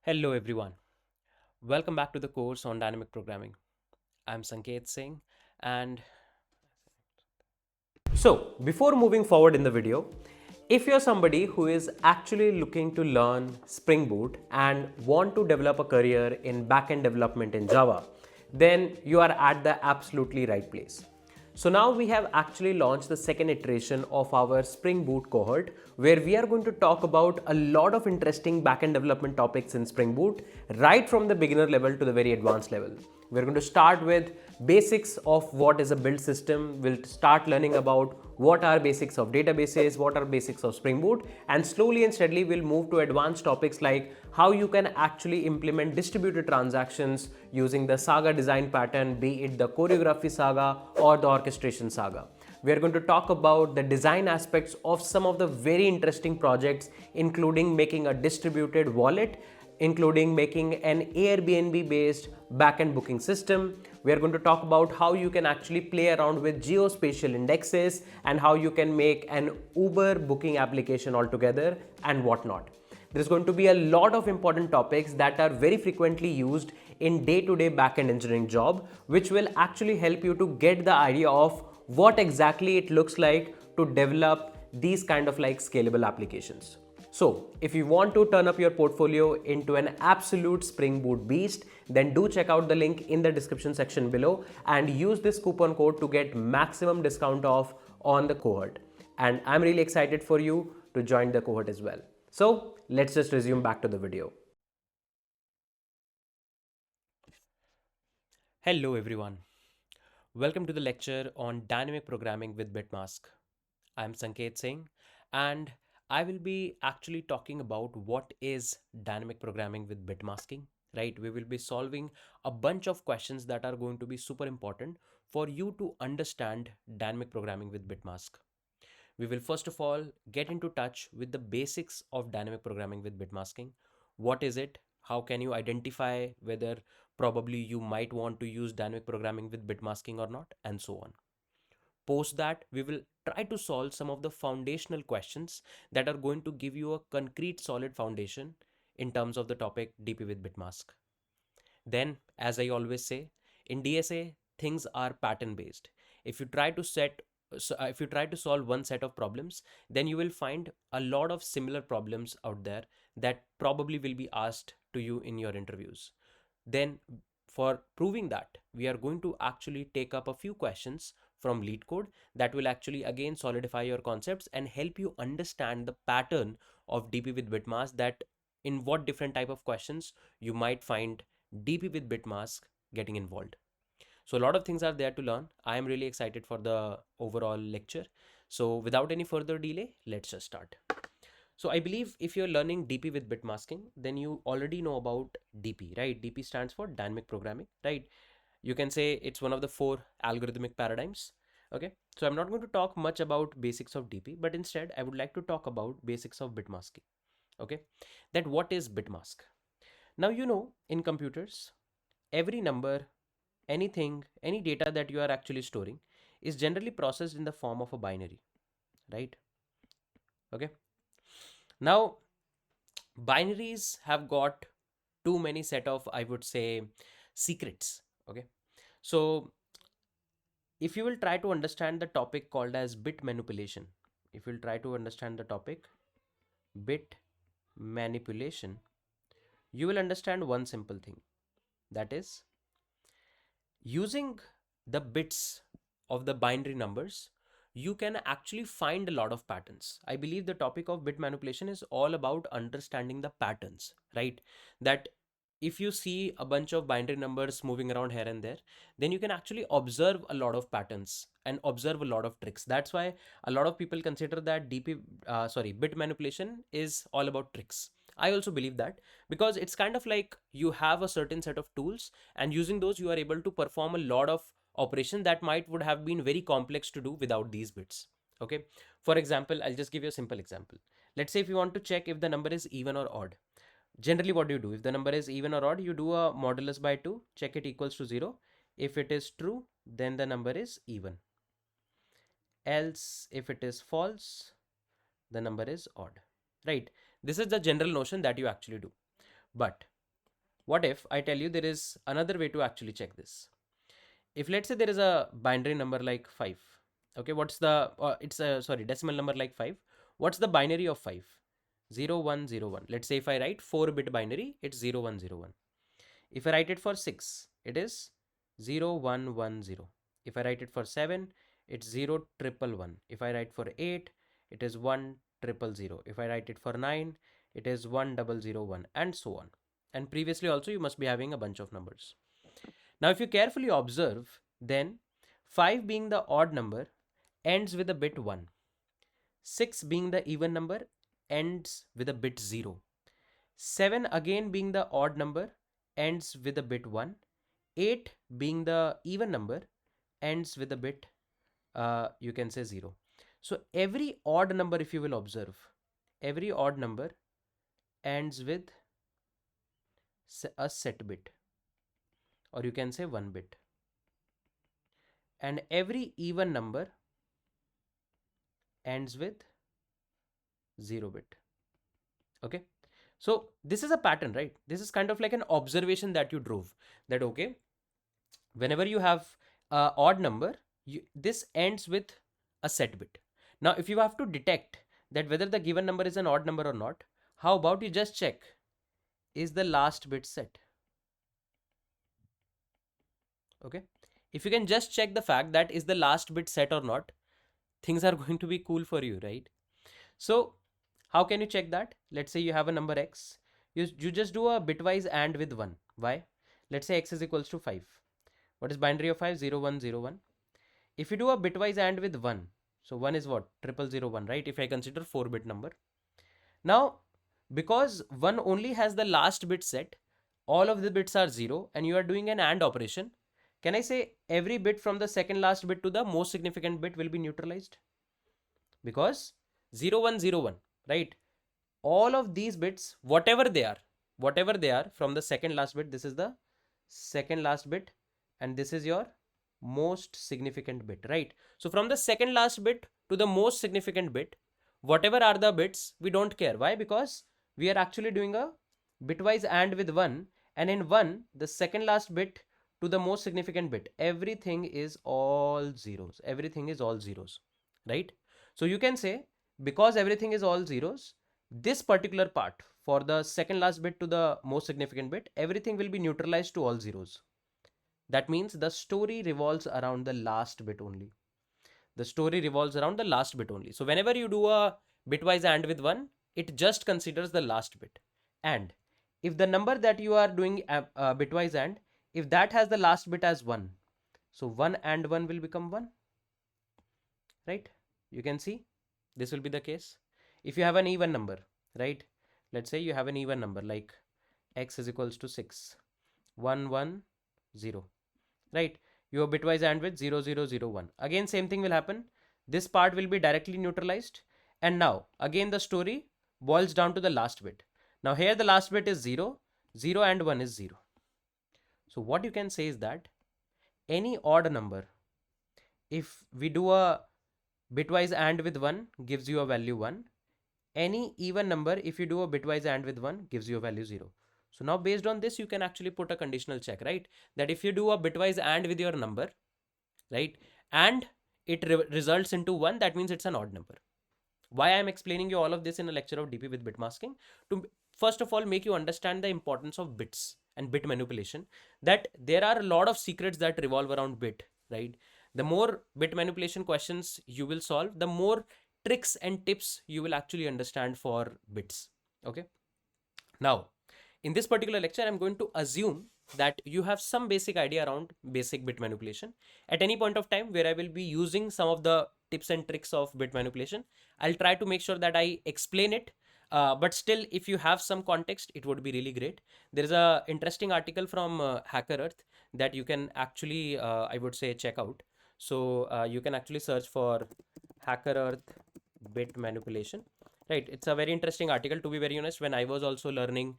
Hello everyone. Welcome back to the course on dynamic programming. I'm Sanket Singh and before moving forward in the video, if you're somebody who is actually looking to learn Spring Boot and want to develop a career in backend development in Java, then you are at the absolutely right place. So now we have actually launched the second iteration of our Spring Boot cohort, where we are going to talk about a lot of interesting backend development topics in Spring Boot, right from the beginner level to the very advanced level. We're going to start with basics of what is a build system. We'll start learning about what are basics of databases, what are basics of Spring Boot, and slowly and steadily we'll move to advanced topics like how you can actually implement distributed transactions using the saga design pattern, be it the choreography saga or the orchestration saga. We are going to talk about the design aspects of some of the very interesting projects, including making a distributed wallet, including making an Airbnb based backend booking system. We are going to talk about how you can actually play around with geospatial indexes and how you can make an Uber booking application altogether and whatnot. There's going to be a lot of important topics that are very frequently used in day-to-day backend engineering job, which will actually help you to get the idea of what exactly it looks like to develop these kind of like scalable applications. So if you want to turn up your portfolio into an absolute Spring Boot beast, then do check out the link in the description section below and use this coupon code to get maximum discount off on the cohort. And I'm really excited for you to join the cohort as well. So let's just resume back to the video. Hello everyone. Welcome to the lecture on dynamic programming with BitMask. I'm Sanket Singh and I will be actually talking about what is dynamic programming with BitMasking, right? We will be solving a bunch of questions that are going to be super important for you to understand dynamic programming with BitMask. We will first of all get into touch with the basics of dynamic programming with bitmasking. What is it? How can you identify whether probably you might want to use dynamic programming with bitmasking or not, and so on. Post that, we will try to solve some of the foundational questions that are going to give you a concrete solid foundation in terms of the topic DP with bitmask. Then, as I always say, in DSA, things are pattern based. If you try to if you try to solve one set of problems, then you will find a lot of similar problems out there that probably will be asked to you in your interviews. Then, for proving that, we are going to actually take up a few questions from lead code that will actually again solidify your concepts and help you understand the pattern of DP with bitmask, that in what different type of questions you might find DP with bitmask getting involved. So a lot of things are there to learn. I am really excited for the overall lecture. So without any further delay, let's just start. So I believe if you're learning DP with bitmasking, then you already know about DP, right? DP stands for dynamic programming, right? You can say it's one of the four algorithmic paradigms. Okay, so I'm not going to talk much about basics of DP, but instead I would like to talk about basics of bitmasking. Okay, that what is bitmask? Now, in computers, every number, anything, any data that you are actually storing is generally processed in the form of a binary, right? Okay. Now, binaries have got too many set of, I would say, secrets. Okay. So, if you will try to understand the topic called as bit manipulation, if you'll try to understand the topic bit manipulation, you will understand one simple thing, that is using the bits of the binary numbers, you can actually find a lot of patterns. I believe the topic of bit manipulation is all about understanding the patterns, right? That if you see a bunch of binary numbers moving around here and there, then you can actually observe a lot of patterns and observe a lot of tricks. That's why a lot of people consider that bit manipulation is all about tricks. I also believe that, because it's kind of like you have a certain set of tools, and using those you are able to perform a lot of operation that might would have been very complex to do without these bits. Okay, for example, I'll just give you a simple example. Let's say if you want to check if the number is even or odd, generally what do you do? If the number is even or odd, you do a modulus by 2, check it equals to 0. If it is true, then the number is even, else if it is false, the number is odd, right? This is the general notion that you actually do. But what if I tell you there is another way to actually check this? If let's say there is a binary number like 5, okay, what's the it's a sorry decimal number like 5, what's the binary of 5? 0101. Let's say if I write 4-bit binary, it's 0101. If I write it for 6, it is 0110. If I write it for 7, it's 0111. If I write for 8, it is 1000. If I write it for 9, it is 1001, and so on. And previously also you must be having a bunch of numbers. Now if you carefully observe, then 5 being the odd number ends with a bit 1. 6 being the even number ends with a bit 0. 7 again being the odd number ends with a bit 1. 8 being the even number ends with a bit you can say 0. So every odd number, if you will observe, every odd number ends with a set bit, or you can say 1 bit, and every even number ends with 0 bit. Okay, so this is a pattern, right? This is kind of like an observation that you drove, that okay, whenever you have a odd number, this ends with a set bit. Now if you have to detect that whether the given number is an odd number or not, how about you just check, is the last bit set? Okay, if you can just check the fact that is the last bit set or not, things are going to be cool for you, right? So how can you check that? Let's say you have a number x, you just do a bitwise AND with 1. Why? Let's say x is equals to 5. What is binary of 5? 0101. If you do a bitwise AND with 1, so 1 is what? 0001, right? If I consider 4-bit number. Now, because 1 only has the last bit set, all of the bits are 0, and you are doing an AND operation, can I say every bit from the second last bit to the most significant bit will be neutralized? Because 0101, right? All of these bits, whatever they are from the second last bit, this is the second last bit, and this is your most significant bit, right? So from the second last bit to the most significant bit, whatever are the bits, we don't care. Why? Because we are actually doing a bitwise AND with 1, and in 1, the second last bit to the most significant bit, everything is all zeros. Everything is all zeros, right? So you can say, because everything is all zeros, this particular part for the second last bit to the most significant bit, everything will be neutralized to all zeros. That means the story revolves around the last bit only. The story revolves around the last bit only. So whenever you do a bitwise AND with 1, it just considers the last bit. And if the number that you are doing bitwise AND, if that has the last bit as 1, so 1 and 1 will become 1, right? You can see this will be the case. If you have an even number, right? Let's say you have an even number like x is equals to 6, 1, 1, 0, right? Your bitwise AND with 0, 0, 0, 1. Again, same thing will happen. This part will be directly neutralized. And now, again, the story boils down to the last bit. Now, here the last bit is 0, 0 and 1 is 0. So, what you can say is that any odd number, if we do a bitwise AND with 1, gives you a value 1. Any even number, if you do a bitwise AND with 1, gives you a value 0. So now based on this, you can actually put a conditional check, right? That if you do a bitwise AND with your number, right, and it results into 1, that means it's an odd number. Why I'm explaining you all of this in a lecture of DP with bitmasking? To first of all make you understand the importance of bits and bit manipulation, that there are a lot of secrets that revolve around bit, right? The more bit manipulation questions you will solve, the more tricks and tips you will actually understand for bits. Okay, now in this particular lecture, I'm going to assume that you have some basic idea around basic bit manipulation. At any point of time where I will be using some of the tips and tricks of bit manipulation, I'll try to make sure that I explain it. But still, if you have some context, it would be really great. There is a interesting article from Hacker Earth that you can actually, I would say, check out. So you can actually search for Hacker Earth bit manipulation, Right, it's a very interesting article. To be very honest, when I was also learning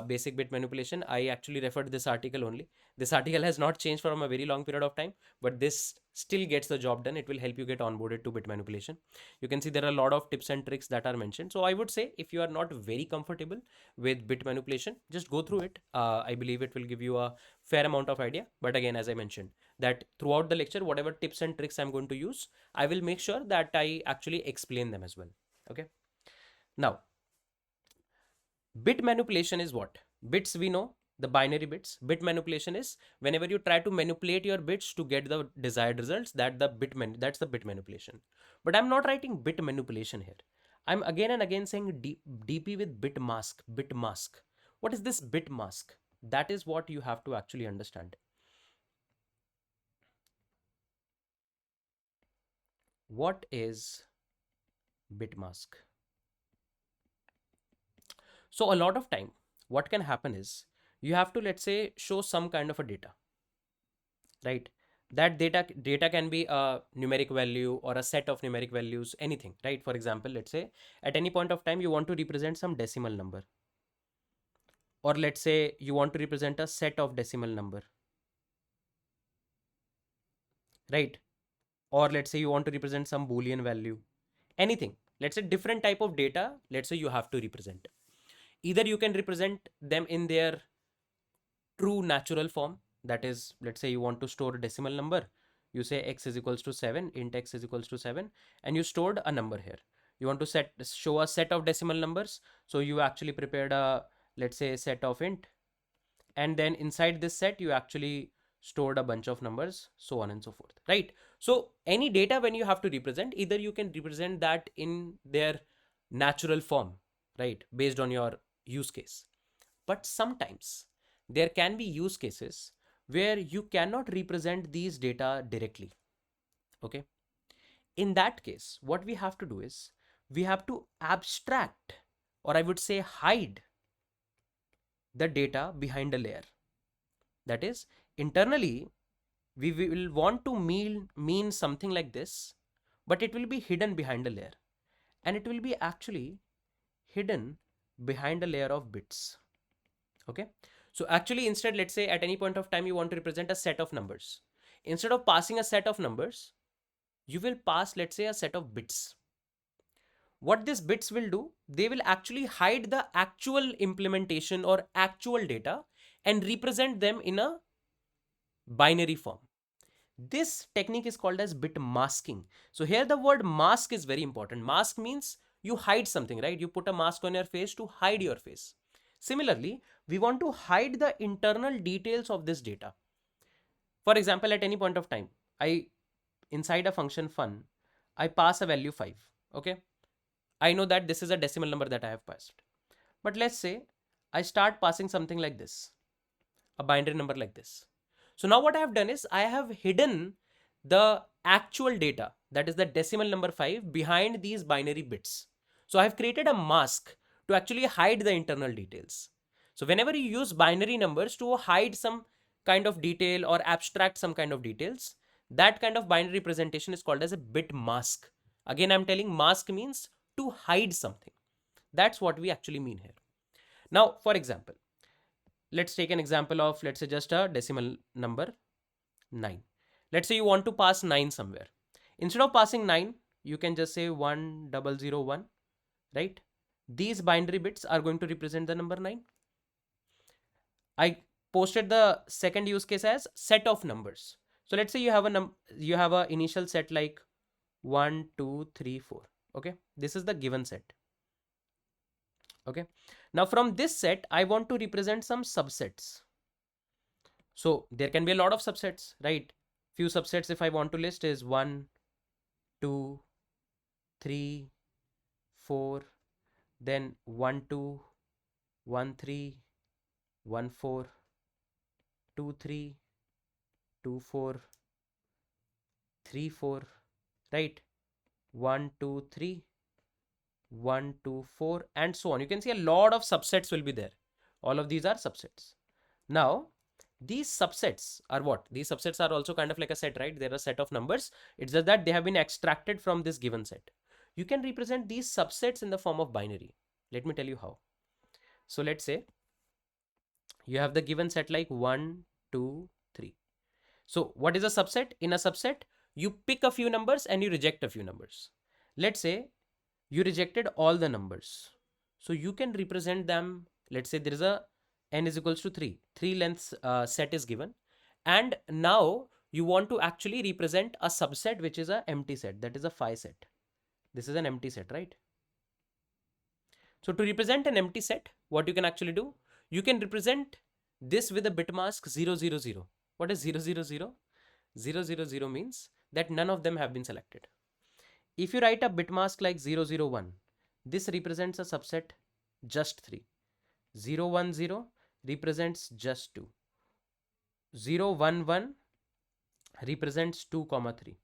basic bit manipulation, I actually referred this article only. This article has not changed from a very long period of time, but this still gets the job done. It will help you get onboarded to bit manipulation. You can see there are a lot of tips and tricks that are mentioned. So I would say if you are not very comfortable with bit manipulation, just go through it. I believe it will give you a fair amount of idea. But again, as I mentioned, that throughout the lecture, whatever tips and tricks I'm going to use, I will make sure that I actually explain them as well. Okay. Now, bit manipulation is what? Bits we know, the binary bits. Bit manipulation is whenever you try to manipulate your bits to get the desired results, that's the bit manipulation. But I'm not writing bit manipulation here. I'm again and again saying DP with bit mask, bit mask. What is this bit mask? That is what you have to actually understand. What is bit mask? So a lot of time, what can happen is you have to, let's say, show some kind of a data, right? That data can be a numeric value or a set of numeric values, anything, right? For example, let's say at any point of time you want to represent some decimal number, or let's say you want to represent a set of decimal number, right? Or let's say you want to represent some boolean value, anything. Let's say different type of data, let's say you have to represent. Either you can represent them in their true natural form, that is, let's say you want to store a decimal number, you say x is equals to 7, int x is equals to 7, and you stored a number here. You want to show a set of decimal numbers, so you actually prepared a, let's say, set of int, and then inside this set you actually stored a bunch of numbers, so on and so forth, right? So any data when you have to represent, either you can represent that in their natural form, right, based on your use case. But sometimes there can be use cases where you cannot represent these data directly. Okay. In that case, what we have to do is we have to abstract, or I would say hide, the data behind a layer. That is, internally, we will want to mean something like this, but it will be hidden behind a layer. And it will be actually hidden behind a layer of bits. Okay. So actually, instead, let's say at any point of time you want to represent a set of numbers. Instead of passing a set of numbers, you will pass, let's say, a set of bits. What these bits will do, they will actually hide the actual implementation or actual data and represent them in a binary form. This technique is called as bit masking. So here the word mask is very important. Mask means you hide something, right? You put a mask on your face to hide your face. Similarly, we want to hide the internal details of this data. For example, at any point of time, inside a function fun, I pass a value 5. Okay. I know that this is a decimal number that I have passed. But let's say I start passing something like this, a binary number like this. So now what I have done is I have hidden the actual data, that is the decimal number 5, behind these binary bits. So I have created a mask to actually hide the internal details. So whenever you use binary numbers to hide some kind of detail or abstract some kind of details, that kind of binary representation is called as a bit mask. Again, I'm telling mask means to hide something. That's what we actually mean here. Now, for example, let's take an example of, let's say, just a decimal number 9. Let's say you want to pass 9 somewhere. Instead of passing 9, you can just say 1001, right? These binary bits are going to represent the number 9. I posted the second use case as set of numbers. So let's say you have a initial set like 1 2 3 4. Okay, this is the given set. Okay, now from this set I want to represent some subsets. So there can be a lot of subsets, right? Few subsets if I want to list is 1 2 3 4, then 1 2 1 3 1 4 2 3 2 4 3 4, right? 1 2 3 1 2 4, and so on. You can see a lot of subsets will be there. All of these are subsets. Now these subsets are what? These subsets are also kind of like a set, right? They're a set of numbers. It's just that they have been extracted from this given set. you can represent these subsets in the form of binary. Let me tell you how. So let's say you have the given set like 1, 2, 3. So what is a subset? In a subset, you pick a few numbers and you reject a few numbers. Let's say you rejected all the numbers. So you can represent them. Let's say there is a n is equals to 3. 3 lengths set is given. And now you want to actually represent a subset which is an empty set. That is a phi set. This is an empty set, right? So to represent an empty set, what you can actually do? You can represent this with a bit mask 0, 0, 0. What is 0, 0, 0? 0, 0, 0 means that none of them have been selected. If you write a bit mask like 0, 0, 1, this represents a subset just 3. 0, 1, 0 represents just 2. 0, 1, 1 represents 2, 3.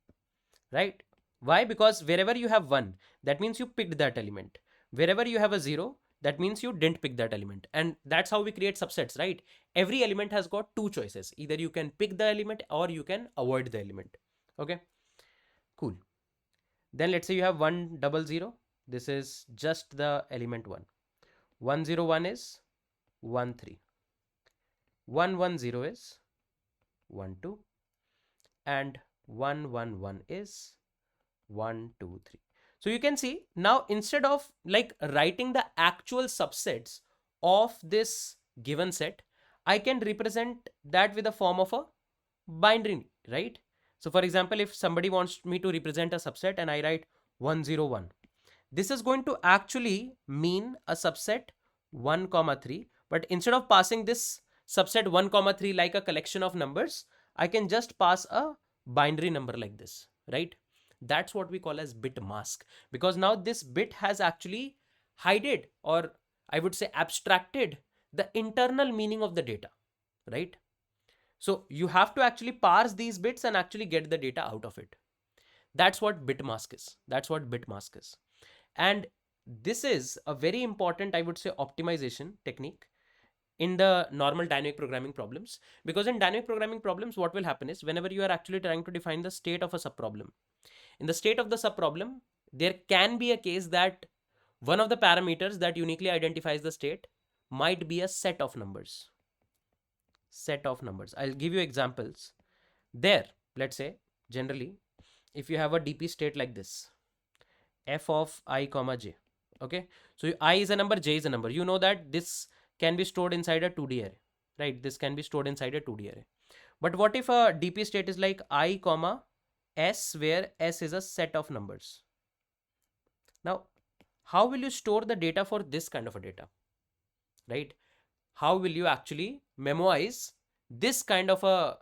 Right? Why? Because wherever you have 1, that means you picked that element. Wherever you have a 0, that means you didn't pick that element. And that's how we create subsets, right? Every element has got two choices. Either you can pick the element or you can avoid the element. Okay, cool. Then let's say you have 1, 0, 0. This is just the element 1. 1, 0, 1 is 1, 3. 1, 1, 0 is 1, 2. And 1, 1, 1 is 1, 2, 3. So you can see now, instead of like writing the actual subsets of this given set, I can represent that with a form of a binary, right? So for example, if somebody wants me to represent a subset and I write 1, 0, 1, this is going to actually mean a subset 1, 3. But instead of passing this subset 1, 3 like a collection of numbers, I can just pass a binary number like this, right? That's what we call as bit mask, because now this bit has actually hidden, or I would say abstracted, the internal meaning of the data, right? So you have to actually parse these bits and actually get the data out of it. That's what bit mask is. That's what bit mask is. And this is a very important, I would say, optimization technique in the normal dynamic programming problems, because in dynamic programming problems, what will happen is whenever you are actually trying to define the state of a subproblem, in the state of the subproblem, there can be a case that one of the parameters that uniquely identifies the state might be a set of numbers. Set of numbers. I'll give you examples. There, let's say, generally, if you have a DP state like this, f of I comma j, okay? So I is a number, j is a number. You know that this can be stored inside a 2D array, right? This can be stored inside a 2D array. But what if a DP state is like I comma s, where s is a set of numbers? Now, how will you store the data for this kind of a data, right? How will you actually memorize this kind of a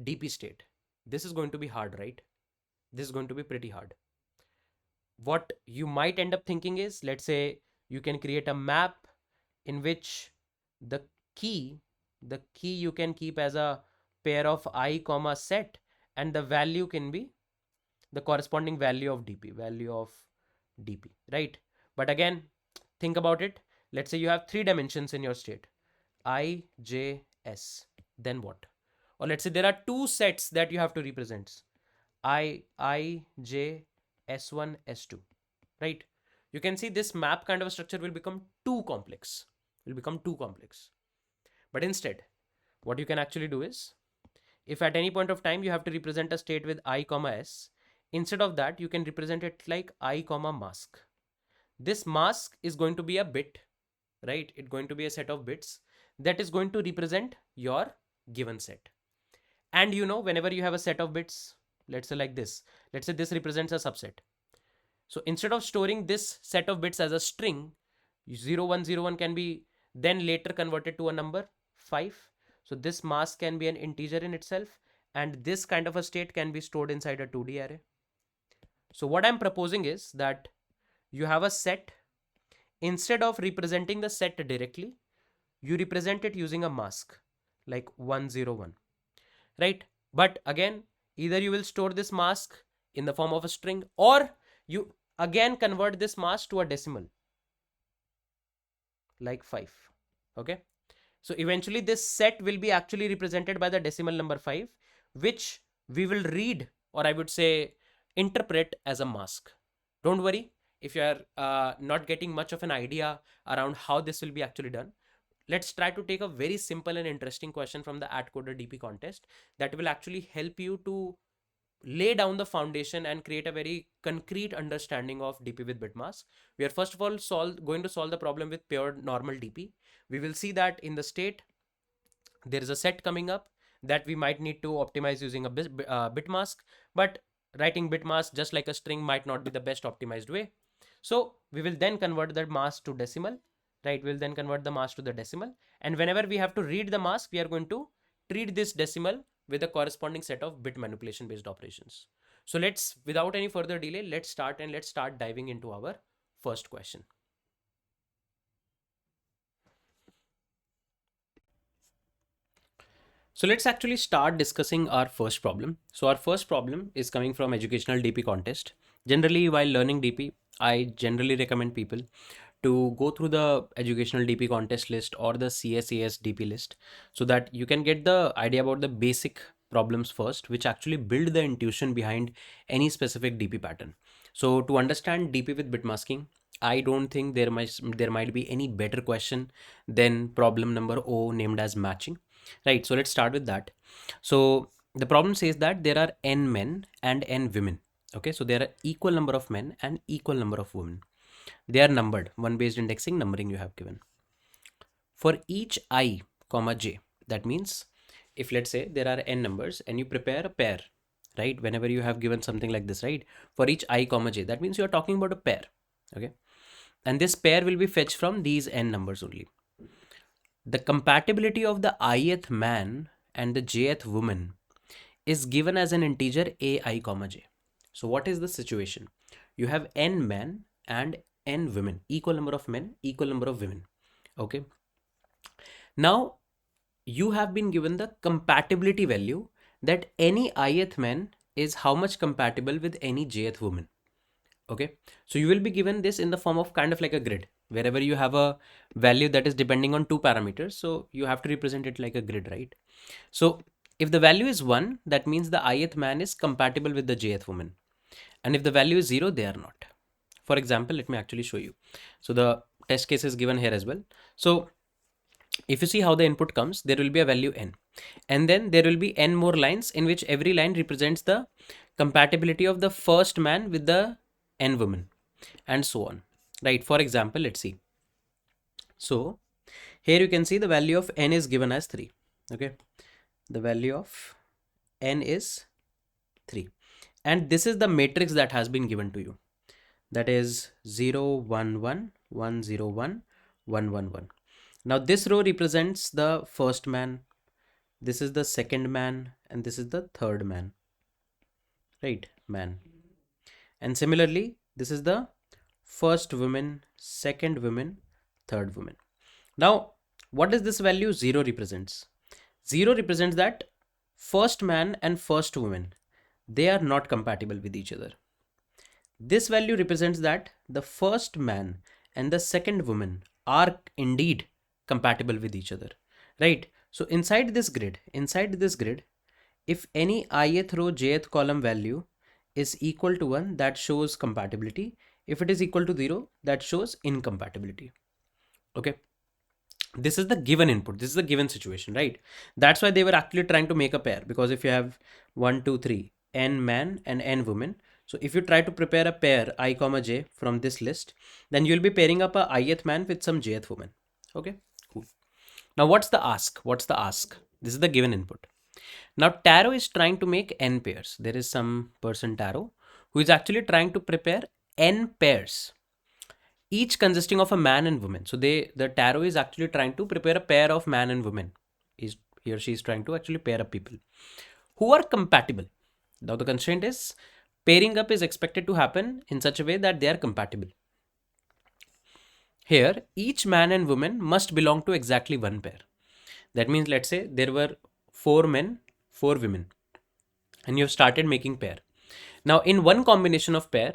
DP state? This is going to be hard, right? This is going to be pretty hard. What you might end up thinking is, let's say you can create a map in which the key you can keep as a pair of I comma set, and the value can be the corresponding value of DP, right? But again, think about it. Let's say you have 3 dimensions in your state, I, J, S. Then what? Or let's say there are 2 sets that you have to represent, I, J, S1, S2, right? You can see this map kind of a structure will become too complex. But instead, what you can actually do is, if at any point of time you have to represent a state with I comma S, instead of that, you can represent it like I comma mask. This mask is going to be a bit, right? It's going to be a set of bits that is going to represent your given set. And you know, whenever you have a set of bits, let's say like this, let's say this represents a subset. So instead of storing this set of bits as a string, 0, 1, 0, 1 can be then later converted to a number 5. So this mask can be an integer in itself, and this kind of a state can be stored inside a 2D array. So what I'm proposing is that you have a set. Instead of representing the set directly, you represent it using a mask like 1, 0, 1, right? But again, either you will store this mask in the form of a string, or you again convert this mask to a decimal like 5. Okay, so eventually this set will be actually represented by the decimal number 5, which we will read, or I would say interpret, as a mask. Don't worry, if you are not getting much of an idea around how this will be actually done, let's try to take a very simple and interesting question from the AdCoder DP contest that will actually help you to lay down the foundation and create a very concrete understanding of DP with BitMask. We are first of all going to solve the problem with pure normal DP. We will see that in the state there is a set coming up that we might need to optimize using a BitMask, but writing BitMask just like a string might not be the best optimized way. So we will then convert the mask to decimal, right? We'll then convert the mask to the decimal. And whenever we have to read the mask, we are going to treat this decimal with a corresponding set of bit manipulation based operations. So let's, without any further delay, let's start diving into our first question. So let's actually start discussing our first problem. So our first problem is coming from educational DP contest. Generally, while learning DP, I generally recommend people to go through the educational DP contest list or the CSAS DP list so that you can get the idea about the basic problems first, which actually build the intuition behind any specific DP pattern. So to understand DP with bitmasking, I don't think there might be any better question than problem number O, named as matching. Right, so let's start with that. So the problem says that there are n men and n women. Okay, so there are equal number of men and equal number of women. They are numbered, one based indexing numbering you have given. For each I, comma j, that means if let's say there are n numbers and you prepare a pair, right? Whenever you have given something like this, right? For each I, comma j, that means you are talking about a pair, okay? And this pair will be fetched from these n numbers only. The compatibility of the ith man and the jth woman is given as an integer ai comma j. So what is the situation? You have n men and n women, equal number of men, equal number of women. Okay. Now you have been given the compatibility value that any ith man is how much compatible with any jth woman. Okay, so you will be given this in the form of kind of like a grid, wherever you have a value that is depending on two parameters, so you have to represent it like a grid, right? So if the value is 1, that means the ith man is compatible with the jth woman, and if the value is 0, they are not. For example, let me actually show you. So the test case is given here as well. So if you see how the input comes, there will be a value n, and then there will be n more lines in which every line represents the compatibility of the first man with the n women, and so on, right? For example, let's see. So here you can see the value of n is given as 3. Okay, the value of n is 3, and this is the matrix that has been given to you, that is 0 1 1 1 0 1 1 1 1. Now this row represents the first man, this is the second man, and this is the third man, right? Man. And similarly, this is the first woman, second woman, third woman. Now, what does this value 0 represents? 0 represents that first man and first woman, they are not compatible with each other. This value represents that the first man and the second woman are indeed compatible with each other, right? So inside this grid, if any ith row jth column value is equal to 1, that shows compatibility. If it is equal to 0, that shows incompatibility. Okay, this is the given input, this is the given situation, right? That's why they were actually trying to make a pair, because if you have 1 2 3 n man and n woman, so if you try to prepare a pair I comma j from this list, then you'll be pairing up a ith man with some jth woman. Okay, cool. Now what's the ask? This is the given input. Now Taro is trying to make n pairs. There is some person Taro who is actually trying to prepare n pairs, each consisting of a man and woman. So the Taro is actually trying to prepare a pair of man and woman. He or she is trying to actually pair up people who are compatible. Now the constraint is pairing up is expected to happen in such a way that they are compatible. Here, each man and woman must belong to exactly one pair. That means, let's say there were 4 men, 4 women, and you have started making pair. Now in one combination of pair,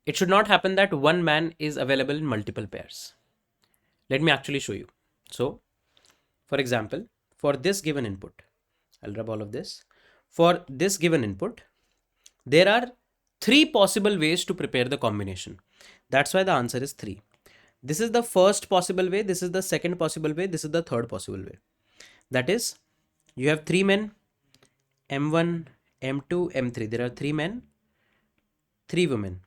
it should not happen that one man is available in multiple pairs. Let me actually show you. So for example, for this given input, I'll rub all of this. For this given input, there are 3 possible ways to prepare the combination. That's why the answer is 3. This is the first possible way, this is the second possible way, this is the third possible way. That is, you have 3 men, M1, M2, M3. There are 3 men, 3 women,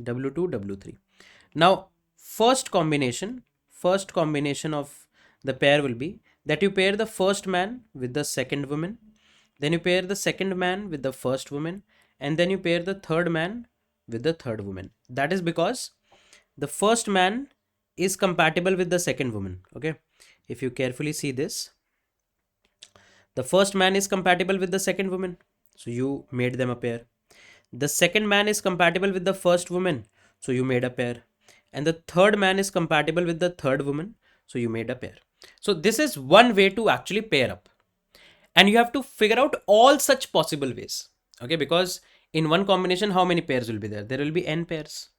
W2, W3. Now, first combination of the pair will be that you pair the first man with the second woman, then you pair the second man with the first woman, and then you pair the third man with the third woman. That is because the first man is compatible with the second woman. Okay, if you carefully see this, the first man is compatible with the second woman, so you made them a pair. The second man is compatible with the first woman, so you made a pair. And the third man is compatible with the third woman, so you made a pair. So this is one way to actually pair up. And you have to figure out all such possible ways. Okay, because in one combination, how many pairs will be there? There will be n pairs.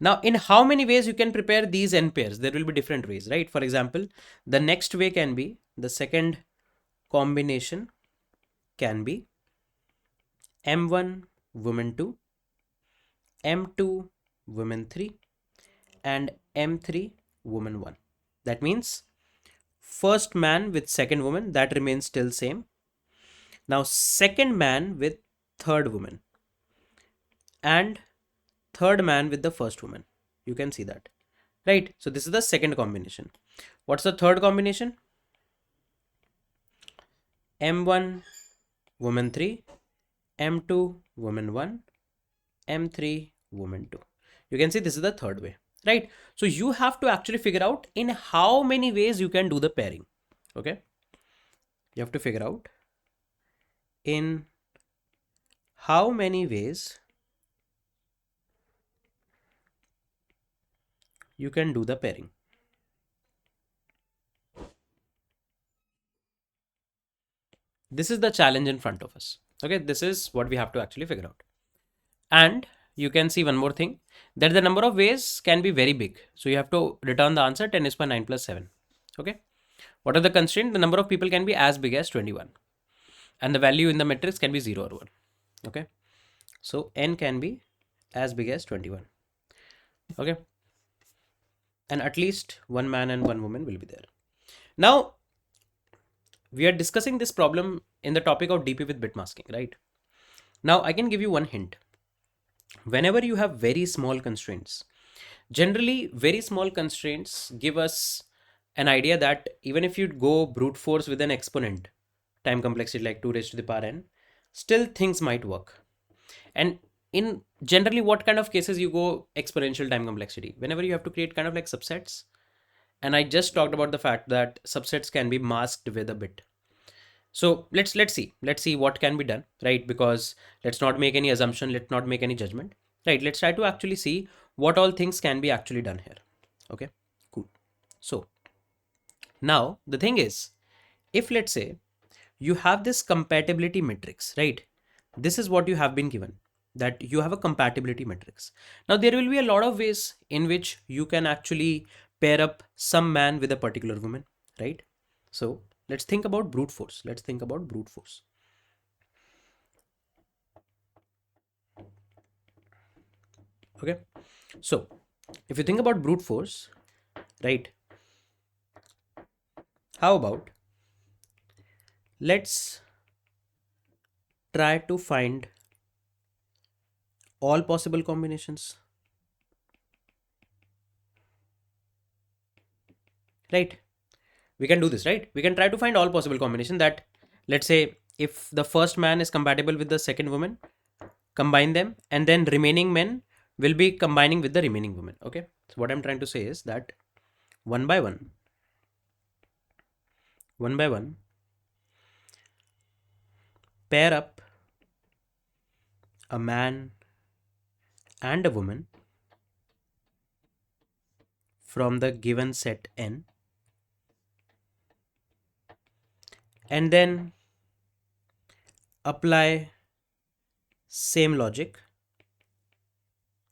Now, in how many ways you can prepare these n pairs? There will be different ways, right? For example, the next way can be the second combination can be M1 woman 2, M2 woman 3, and M3 woman 1. That means first man with second woman, that remains still same. Now second man with third woman and third man with the first woman. You can see that, right? So this is the second combination. What's the third combination? M1 woman 3, M2 woman 1, M3 woman 2. You can see this is the third way, right? So you have to actually figure out in how many ways you can do the pairing. Okay, you have to figure out in how many ways you can do the pairing. This is the challenge in front of us. Okay, this is what we have to actually figure out. And you can see one more thing, that the number of ways can be very big. So you have to return the answer 10 is by 9 plus 7. Okay, what are the constraints? The number of people can be as big as 21. And the value in the matrix can be 0 or 1. Okay, so n can be as big as 21. Okay, and at least one man and one woman will be there. Now we are discussing this problem in the topic of DP with bit masking, right? Now I can give you one hint. Whenever you have very small constraints, generally very small constraints give us an idea that even if you go brute force with an exponent time complexity like 2 raised to the power n, still things might work. And in generally what kind of cases you go exponential time complexity? Whenever you have to create kind of like subsets. And I just talked about the fact that subsets can be masked with a bit. So let's see what can be done, right? Because let's not make any assumption, let's not make any judgment, right? Let's try to actually see what all things can be actually done here. Okay, cool. So now the thing is, if let's say you have this compatibility matrix, right? This is what you have been given, that you have a compatibility matrix. Now there will be a lot of ways in which you can actually pair up some man with a particular woman, right? So let's think about brute force. Let's think about brute force. Okay, so if you think about brute force, right? How about let's try to find all possible combinations, right? We can do this, right? We can try to find all possible combination that, let's say, if the first man is compatible with the second woman, combine them, and then remaining men will be combining with the remaining women. Okay, so what I'm trying to say is that one by one, pair up a man and a woman from the given set n, and then apply same logic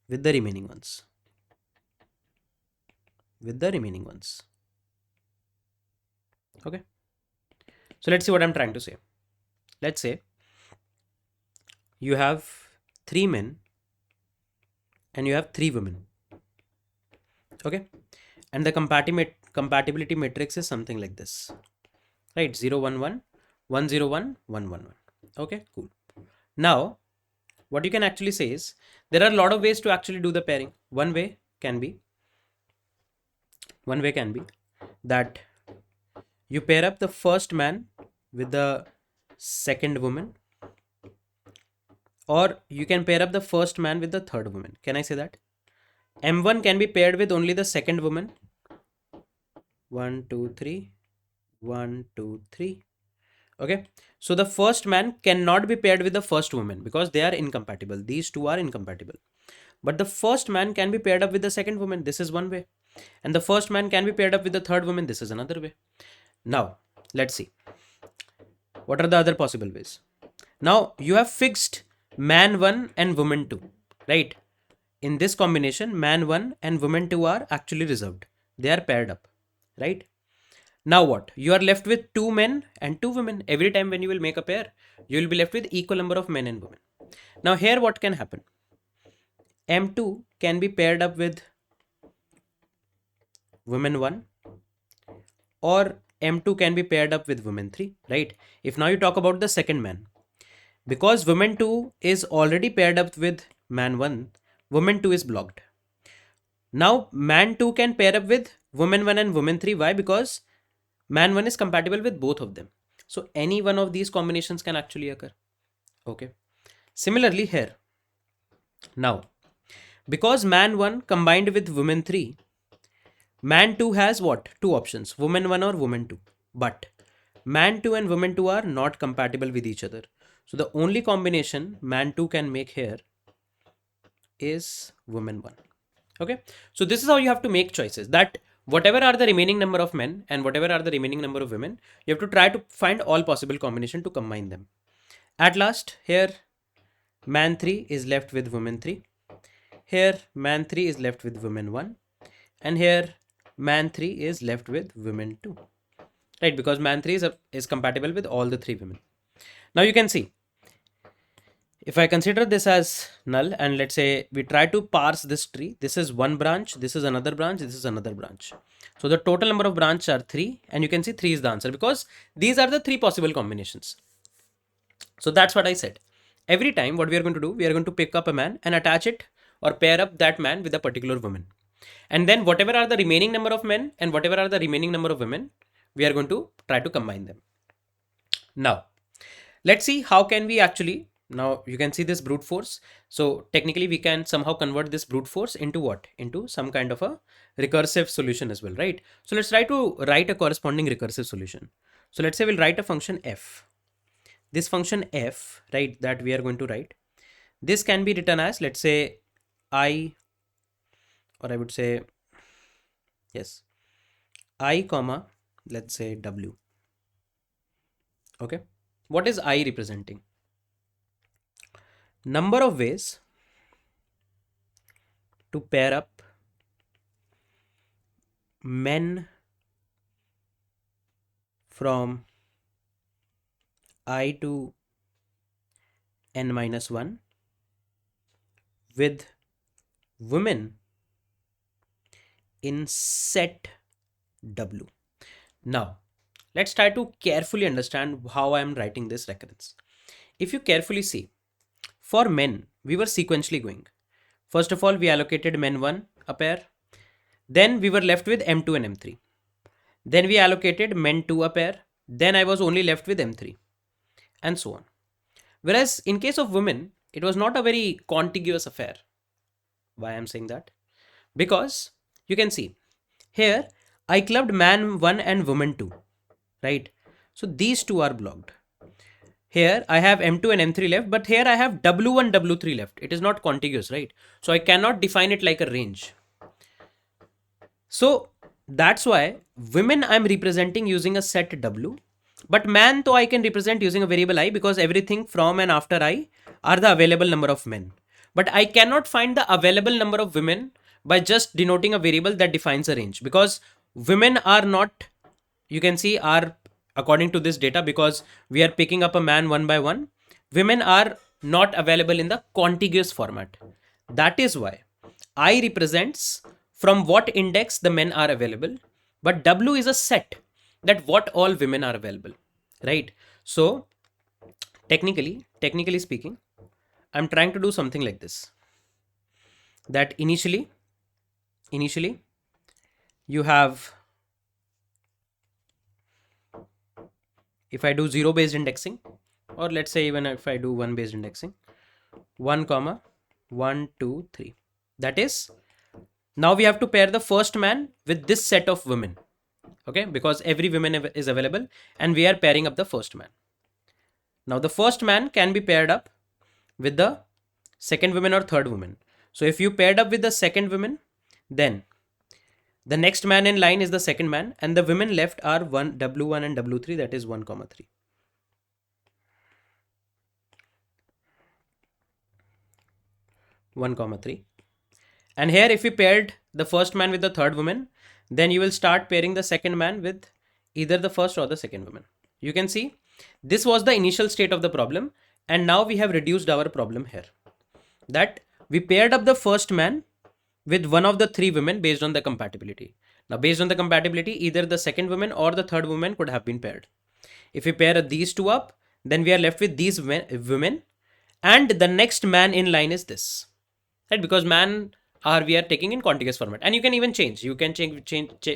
with the remaining ones. Okay, so let's see what I'm trying to say. Let's say you have 3 men and you have 3 women. Okay. And the compatibility matrix is something like this, right? 0, 1, 1, 1, 0, 1, 1, 1, 1. Okay, cool. Now, what you can actually say is there are a lot of ways to actually do the pairing. One way can be that you pair up the first man with the second woman, or you can pair up the first man with the third woman. Can I say that? M1 can be paired with only the second woman. 1, 2, 3. 1, 2, 3. Okay. So the first man cannot be paired with the first woman because they are incompatible. These two are incompatible. But the first man can be paired up with the second woman. This is one way. And the first man can be paired up with the third woman. This is another way. Now, let's see. What are the other possible ways? Now, you have fixed man 1 and woman 2, right? In this combination, man 1 and woman 2 are actually reserved. They are paired up, right? Now what? You are left with 2 men and 2 women. Every time when you will make a pair, you will be left with equal number of men and women. Now here what can happen? M2 can be paired up with woman 1, or M2 can be paired up with woman 3, right? If now you talk about the second man, because woman 2 is already paired up with man 1, woman 2 is blocked. Now man 2 can pair up with woman 1 and woman 3. Why? Because man 1 is compatible with both of them. So any one of these combinations can actually occur. Okay. Similarly here. Now, because man 1 combined with woman 3, man 2 has what? Two options, woman 1 or woman 2. But man 2 and woman 2 are not compatible with each other. So the only combination man 2 can make here is woman 1. Okay. So this is how you have to make choices, that whatever are the remaining number of men and whatever are the remaining number of women, you have to try to find all possible combination to combine them. At last, here man 3 is left with woman 3. Here man 3 is left with woman 1. And here man 3 is left with woman 2. Right, because man 3 is compatible with all the 3 women. Now you can see, if I consider this as null and let's say we try to parse this tree, this is one branch, this is another branch, this is another branch. So the total number of branches are 3, and you can see 3 is the answer because these are the 3 possible combinations. So that's what I said. Every time what we are going to do, we are going to pick up a man and attach it or pair up that man with a particular woman. And then whatever are the remaining number of men and whatever are the remaining number of women, we are going to try to combine them. Now, let's see how can we actually, now you can see this brute force. So technically we can somehow convert this brute force into what? Into some kind of a recursive solution as well, right? So let's try to write a corresponding recursive solution. So let's say we'll write a function f. This function f, right, that we are going to write, this can be written as, let's say, I, or I would say, yes, I comma, let's say w. Okay. What is I representing? Number of ways to pair up men from I to n minus 1 with women in set W. Now, let's try to carefully understand how I am writing this recurrence. If you carefully see, for men, we were sequentially going. First of all, we allocated men 1 a pair. Then we were left with M2 and M3. Then we allocated men 2 a pair. Then I was only left with M3. And so on. Whereas in case of women, it was not a very contiguous affair. Why I'm saying that? Because you can see here I clubbed man 1 and woman 2, right? So these two are blocked. Here I have M2 and M3 left, but here I have W1, W3 left. It is not contiguous, right? So I cannot define it like a range. So that's why women I'm representing using a set W, but man though I can represent using a variable I, because everything from and after I are the available number of men. But I cannot find the available number of women by just denoting a variable that defines a range, because women are not, you can see, are according to this data, because we are picking up a man one by one, women are not available in the contiguous format. That is why I represents from what index the men are available, but W is a set that what all women are available, right? So technically speaking, I'm trying to do something like this, that initially you have, if I do 0 based indexing, or let's say even if I do 1 based indexing, 1 comma 1 2 3, that is, now we have to pair the first man with this set of women, okay, because every woman is available and we are pairing up the first man. Now the first man can be paired up with the second woman or third woman. So if you paired up with the second woman, then the next man in line is the second man, and the women left are W1 and W3, that is 1 comma 3. 1 comma 3. And here if you paired the first man with the third woman, then you will start pairing the second man with either the first or the second woman. You can see this was the initial state of the problem, and now we have reduced our problem here, that we paired up the first man with one of the three women based on the compatibility. Now based on the compatibility, either the second woman or the third woman could have been paired. If we pair these two up, then we are left with these women, and the next man in line is this, right? Because man are we are taking in contiguous format, and you can even change. You can change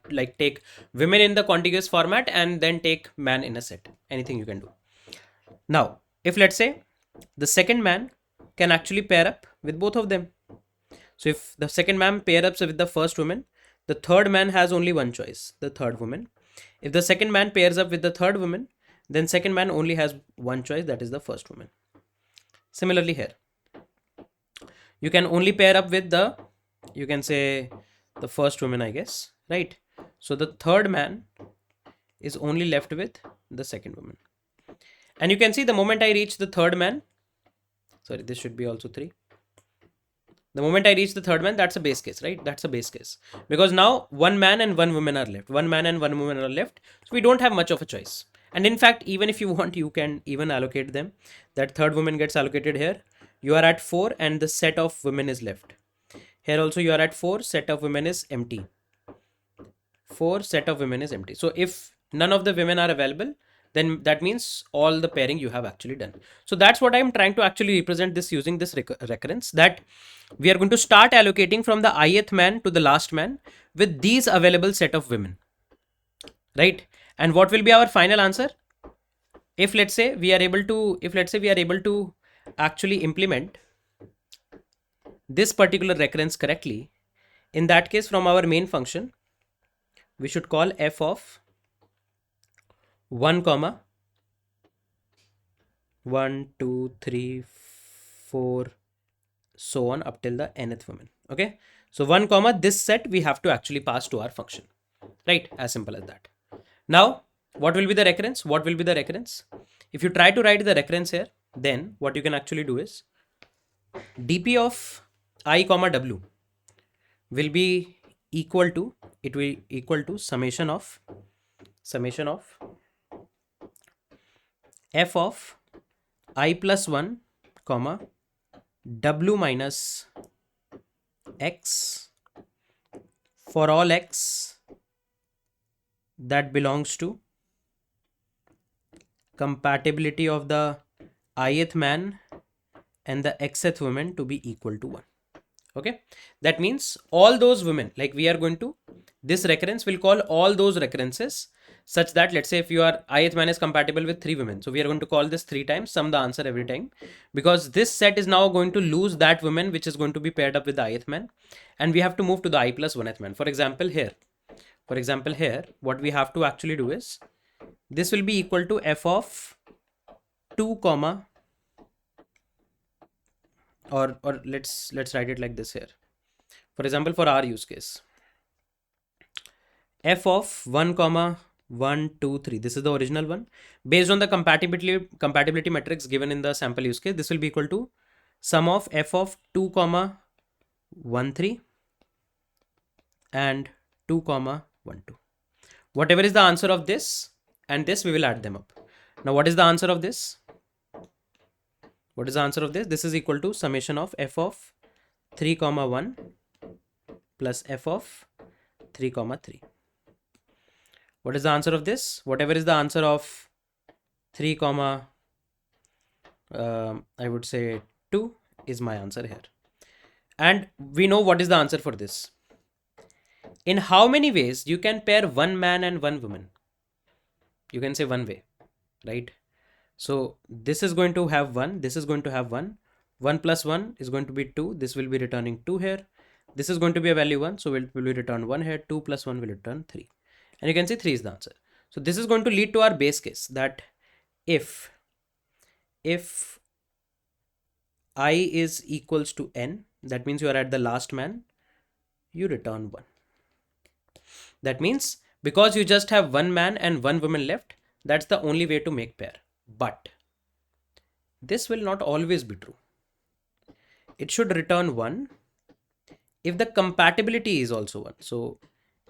like take women in the contiguous format and then take man in a set. Anything you can do. Now, if let's say the second man can actually pair up with both of them. So if the second man pair ups with the first woman, the third man has only one choice, the third woman. If the second man pairs up with the third woman, then second man only has one choice, that is the first woman. Similarly here, you can only pair up with the, you can say the first woman, I guess, right? So the third man is only left with the second woman. And you can see the moment I reach the third man, sorry, this should be also 3. The moment I reach the third man, that's a base case, right? That's a base case. Because now one man and one woman are left. One man and one woman are left. So we don't have much of a choice. And in fact, even if you want, you can even allocate them. That third woman gets allocated here. You are at 4 and the set of women is left. Here also you are at 4, set of women is empty. 4, set of women is empty. So if none of the women are available, then that means all the pairing you have actually done. So that's what I'm trying to actually represent this using this recurrence, that we are going to start allocating from the ith man to the last man with these available set of women, right? And what will be our final answer? If let's say we are able to actually implement this particular recurrence correctly, in that case from our main function, we should call f of 1 comma 1 2 3 4 so on up till the nth woman. Okay, so 1 comma this set we have to actually pass to our function, right? As simple as that. Now what will be the recurrence? If you try to write the recurrence here, then what you can actually do is dp of I comma w will be equal to, it will equal to summation of f of I plus 1 comma w minus x for all x that belongs to compatibility of the ith man and the xth woman to be equal to 1. Okay, that means all those women, like we are going to, this recurrence will call all those recurrences such that, let's say if your ith man is compatible with 3 women, so we are going to call this 3 times, sum the answer every time, because this set is now going to lose that woman which is going to be paired up with the ith man, and we have to move to the I plus 1th man. For example here, what we have to actually do is, this will be equal to f of 2 comma, or let's write it like this here. For example, for our use case, f of 1 comma 1 2 3, this is the original one, based on the compatibility metrics given in the sample use case, this will be equal to sum of f of 2 comma 1 3 and 2 comma 1 2. Whatever is the answer of this and this, we will add them up. Now what is the answer of this? This is equal to summation of f of 3 comma 1 plus f of 3 comma 3. What is the answer of this? Whatever is the answer of 3 comma I would say 2 is my answer here. And we know what is the answer for this. In how many ways you can pair one man and one woman? You can say one way, right? So this is going to have 1, this is going to have 1. 1 plus 1 is going to be 2. This will be returning 2 here. This is going to be a value 1, so it will be return 1 here. 2 plus 1 will return 3. And you can see 3 is the answer. So this is going to lead to our base case that if I is equals to n, that means you are at the last man, you return 1. That means because you just have one man and one woman left, that's the only way to make pair. But this will not always be true. It should return 1 if the compatibility is also 1. So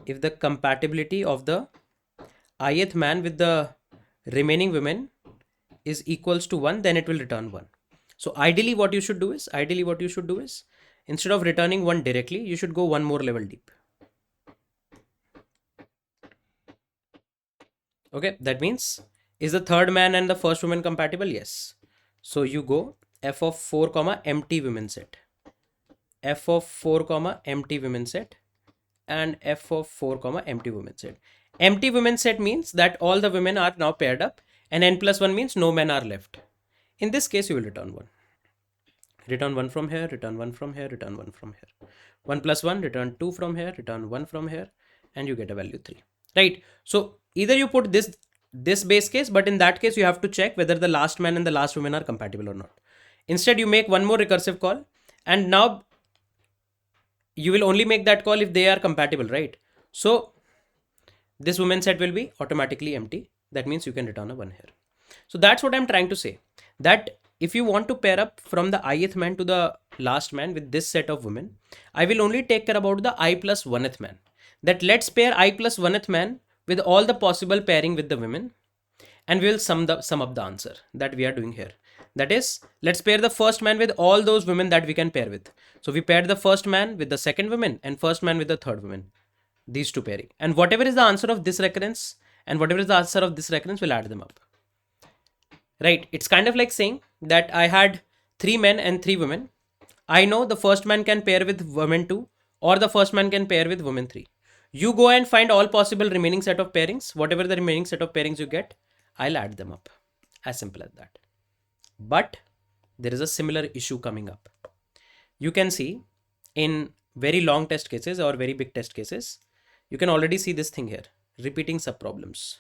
if the compatibility of the ith man with the remaining women is equals to 1, then it will return 1. So ideally what you should do is instead of returning 1 directly, you should go one more level deep. Okay, that means is the third man and the first woman compatible? Yes. So you go f of 4 comma empty women set, f of 4 comma empty women set, and f of 4 comma empty women set. Empty women set means that all the women are now paired up, and n plus 1 means no men are left. In this case, you will return 1. Return 1 from here, return 1 from here, return 1 from here. 1 plus 1, return 2 from here, return 1 from here, and you get a value 3. Right? So either you put this base case, but in that case, you have to check whether the last man and the last woman are compatible or not. Instead, you make one more recursive call, and now you will only make that call if they are compatible, right? So this woman set will be automatically empty. That means you can return a 1 here. So that's what I'm trying to say, that if you want to pair up from the ith man to the last man with this set of women, I will only take care about the I plus 1th man. That let's pair I plus 1th man with all the possible pairing with the women, and we will sum up the answer that we are doing here. That is, let's pair the first man with all those women that we can pair with. So we paired the first man with the second woman and first man with the third woman. These two pairing. And whatever is the answer of this recurrence and whatever is the answer of this recurrence, we'll add them up. Right? It's kind of like saying that I had 3 men and 3 women. I know the first man can pair with woman 2 or the first man can pair with woman 3. You go and find all possible remaining set of pairings. Whatever the remaining set of pairings you get, I'll add them up. As simple as that. But there is a similar issue coming up. You can see in very long test cases or very big test cases, you can already see this thing here, repeating subproblems.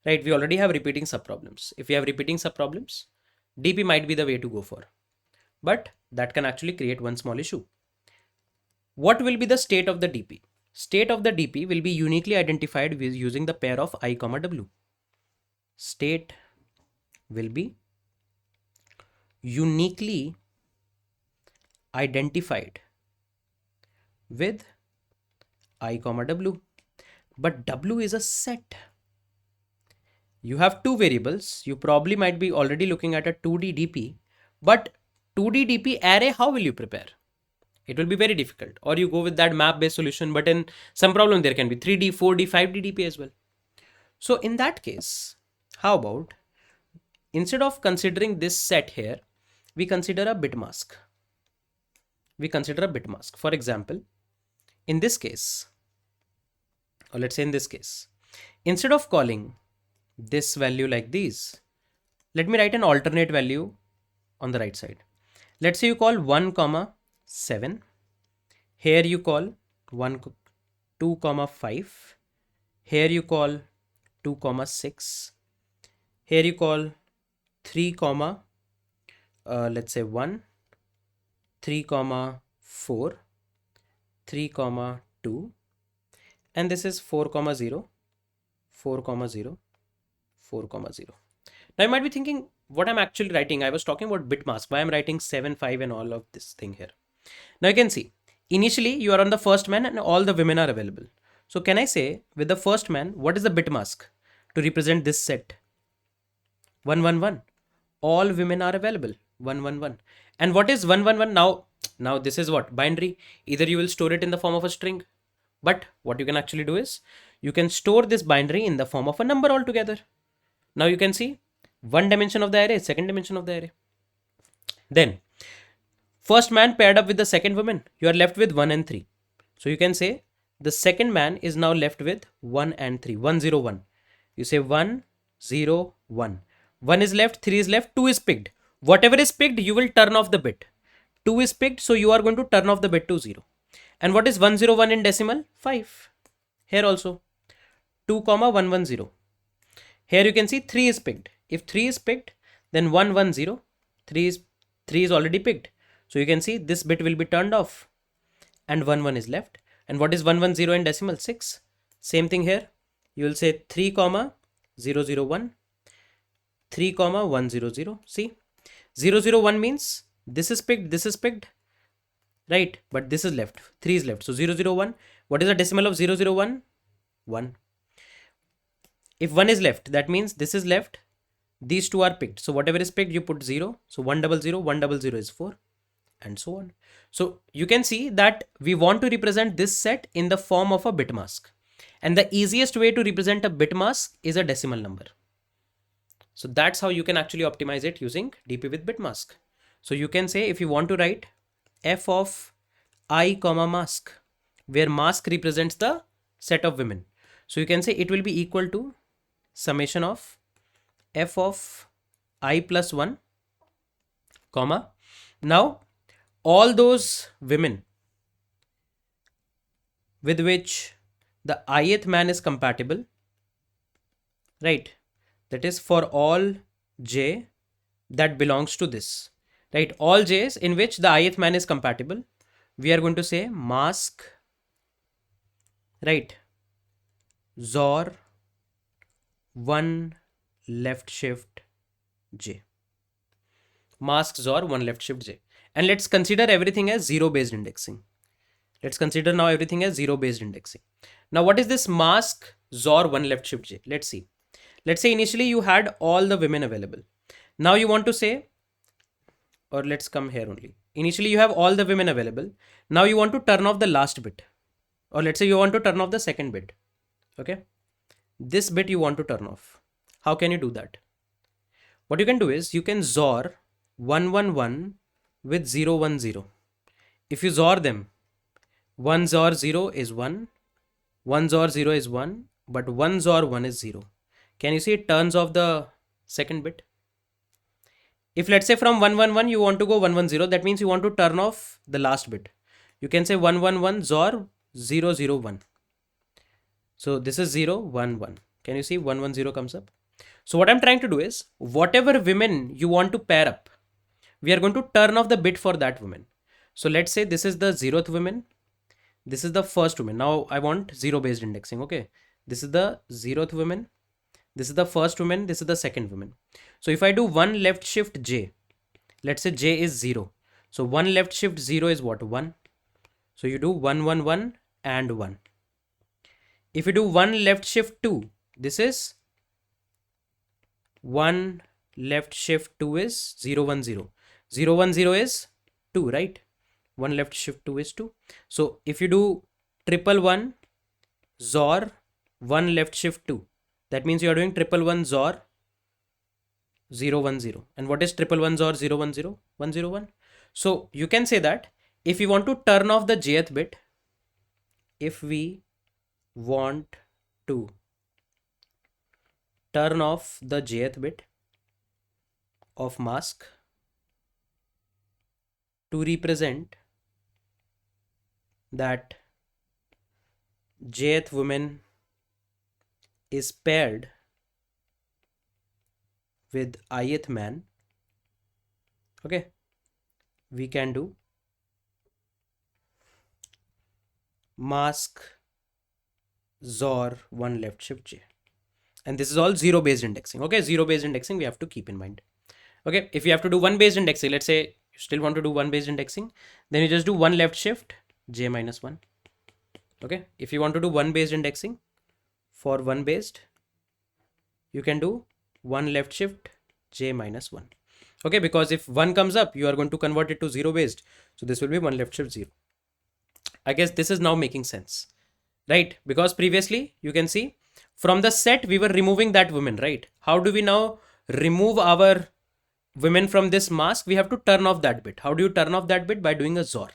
Right, we already have repeating subproblems. If we have repeating subproblems, DP might be the way to go for. But that can actually create one small issue. What will be the state of the DP? State of the DP will be uniquely identified with using the pair of I comma W. State will be uniquely identified with I comma W. But W is a set. You have two variables. You probably might be already looking at a 2D DP, but 2D DP array, how will you prepare? It will be very difficult. Or you go with that map based solution, but in some problem there can be 3D, 4D, 5D DP as well. So in that case, how about instead of considering this set here, we consider a bit mask. For example, in this case, or let's say in this case, instead of calling this value like these, let me write an alternate value on the right side. Let's say you call 1 comma 7. Here you call 2 comma 5. Here you call 2 comma 6. Here you call 3 comma let's say 1, 3 comma 4, 3 comma 2, and this is 4 comma 0, 4 comma 0, 4 comma 0. Now you might be thinking what I'm actually writing. I was talking about bit mask. Why I'm writing 7, 5 and all of this thing here. Now you can see initially you are on the first man and all the women are available. So can I say with the first man, what is the bit mask to represent this set? 1 1 1. All women are available. 1 1 1. And what is 1 1 1? Now Now this is what? Binary. Either you will store it in the form of a string, but what you can actually do is you can store this binary in the form of a number altogether. Now you can see one dimension of the array, second dimension of the array. Then first man paired up with the second woman, you are left with 1 and 3. So you can say the second man is now left with 1 and 3, 1 0 1. You say 1 0 1. 1 is left, 3 is left, 2 is picked. Whatever is picked, you will turn off the bit. 2 is picked, so you are going to turn off the bit to 0. And what is 101 in decimal? 5. Here also 2 comma 110. Here you can see 3 is picked. If 3 is picked, then 110. 3 is already picked. So you can see this bit will be turned off and 1 is left. And what is 110 in decimal? 6. Same thing here. You will say 3 comma 001, 3 comma 100. See, 001 means this is picked, right? But this is left, 3 is left. So 001, what is the decimal of 001? 1. If 1 is left, that means this is left, these two are picked. So whatever is picked, you put 0. So 100, 100 is 4, and so on. So you can see that we want to represent this set in the form of a bit mask. And the easiest way to represent a bit mask is a decimal number. So that's how you can actually optimize it using DP with bit mask. So you can say if you want to write f of I comma mask, where mask represents the set of women. So you can say it will be equal to summation of f of I plus 1 comma. Now all those women with which the ith man is compatible, right? That is for all j that belongs to this, right? All j's in which the ith man is compatible, we are going to say mask, right? XOR 1 left shift j. Mask XOR 1 left shift j. And let's consider everything as 0 based indexing. Let's consider now everything as 0 based indexing. Now what is this mask XOR 1 left shift j? Let's see. Let's say initially you had all the women available. Now you want to say, or let's come here only. Initially you have all the women available. Now you want to turn off the last bit. Or let's say you want to turn off the second bit. Okay. This bit you want to turn off. How can you do that? What you can do is you can XOR 111 with 010. If you XOR them, 1 XOR 0 is 1, 1 XOR 0 is 1, but 1 XOR 1 is 0. Can you see it turns off the second bit? If let's say from 111 you want to go 110, that means you want to turn off the last bit. You can say 111 XOR 001. So this is 011. Can you see 110 comes up? So what I'm trying to do is whatever women you want to pair up, we are going to turn off the bit for that woman. So let's say this is the 0th woman. This is the first woman. Now I want 0 based indexing. Okay. This is the 0th woman. This is the first woman. This is the second woman. So if I do 1 left shift j, let's say j is 0. So 1 left shift 0 is what? 1. So you do 1 1 1 and 1. If you do 1 left shift 2, this is 1 left shift 2 is 0 1 0. 0 1 0 is 2, right? 1 left shift 2 is 2. So if you do 111 XOR 1 left shift 2, that means you are doing 111 XOR 010. And what is 111 XOR 010? 101. So you can say that if you want to turn off the jth bit, if we want to turn off the jth bit of mask to represent that jth woman is paired with ith man, okay, we can do mask XOR 1 left shift j. And this is all 0 based indexing. Okay, 0 based indexing we have to keep in mind. Okay, if you have to do 1 based indexing, let's say you still want to do 1 based indexing, then you just do 1 left shift j minus 1. Okay, if you want to do 1 based indexing, for 1 based, you can do 1 left shift j minus 1. Okay, because if 1 comes up, you are going to convert it to 0 based. So this will be 1 left shift 0. I guess this is now making sense, right? Because previously you can see from the set we were removing that woman, right? How do we now remove our women from this mask? We have to turn off that bit. How do you turn off that bit? By doing a XOR.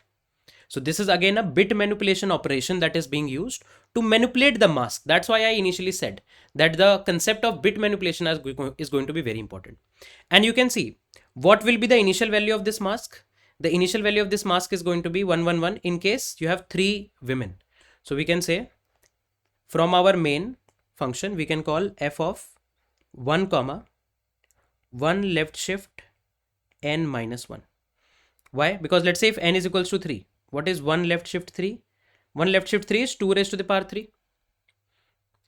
So this is again a bit manipulation operation that is being used to manipulate the mask. That's why I initially said that the concept of bit manipulation is going to be very important. And you can see what will be the initial value of this mask. The initial value of this mask is going to be 111 in case you have 3 women. So we can say from our main function, we can call f of 1 comma 1 left shift n minus 1. Why? Because let's say if n is equals to 3, what is 1 left shift 3? 1 left shift 3 is 2 raised to the power 3,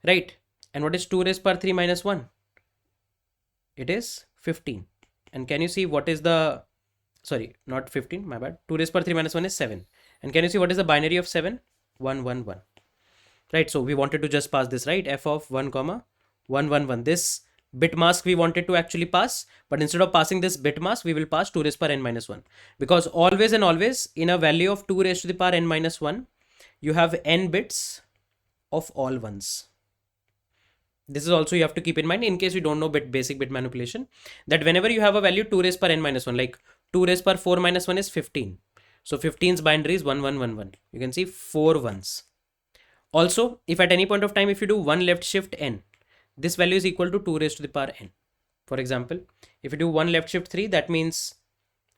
right? And what is 2 raised power 3 minus 1? It is 15. And can you see what is the, sorry, not 15, my bad. 2 raised power 3 minus 1 is 7. And can you see what is the binary of 7? 1, 1, 1. Right, so we wanted to just pass this, right? F of 1 comma 1, 1, 1. This bit mask we wanted to actually pass, but instead of passing this bit mask, we will pass 2 raised power n minus 1. Because always and always in a value of 2 raised to the power n minus 1, you have n bits of all ones. This is also you have to keep in mind in case you don't know basic bit manipulation, that whenever you have a value 2 raised power n minus 1, like 2 raised power 4 minus 1 is 15. So 15's binary is 1, 1, 1, 1. You can see 4 ones. Also, if at any point of time, if you do 1 left shift n, this value is equal to 2 raised to the power n. For example, if you do 1 left shift 3, that means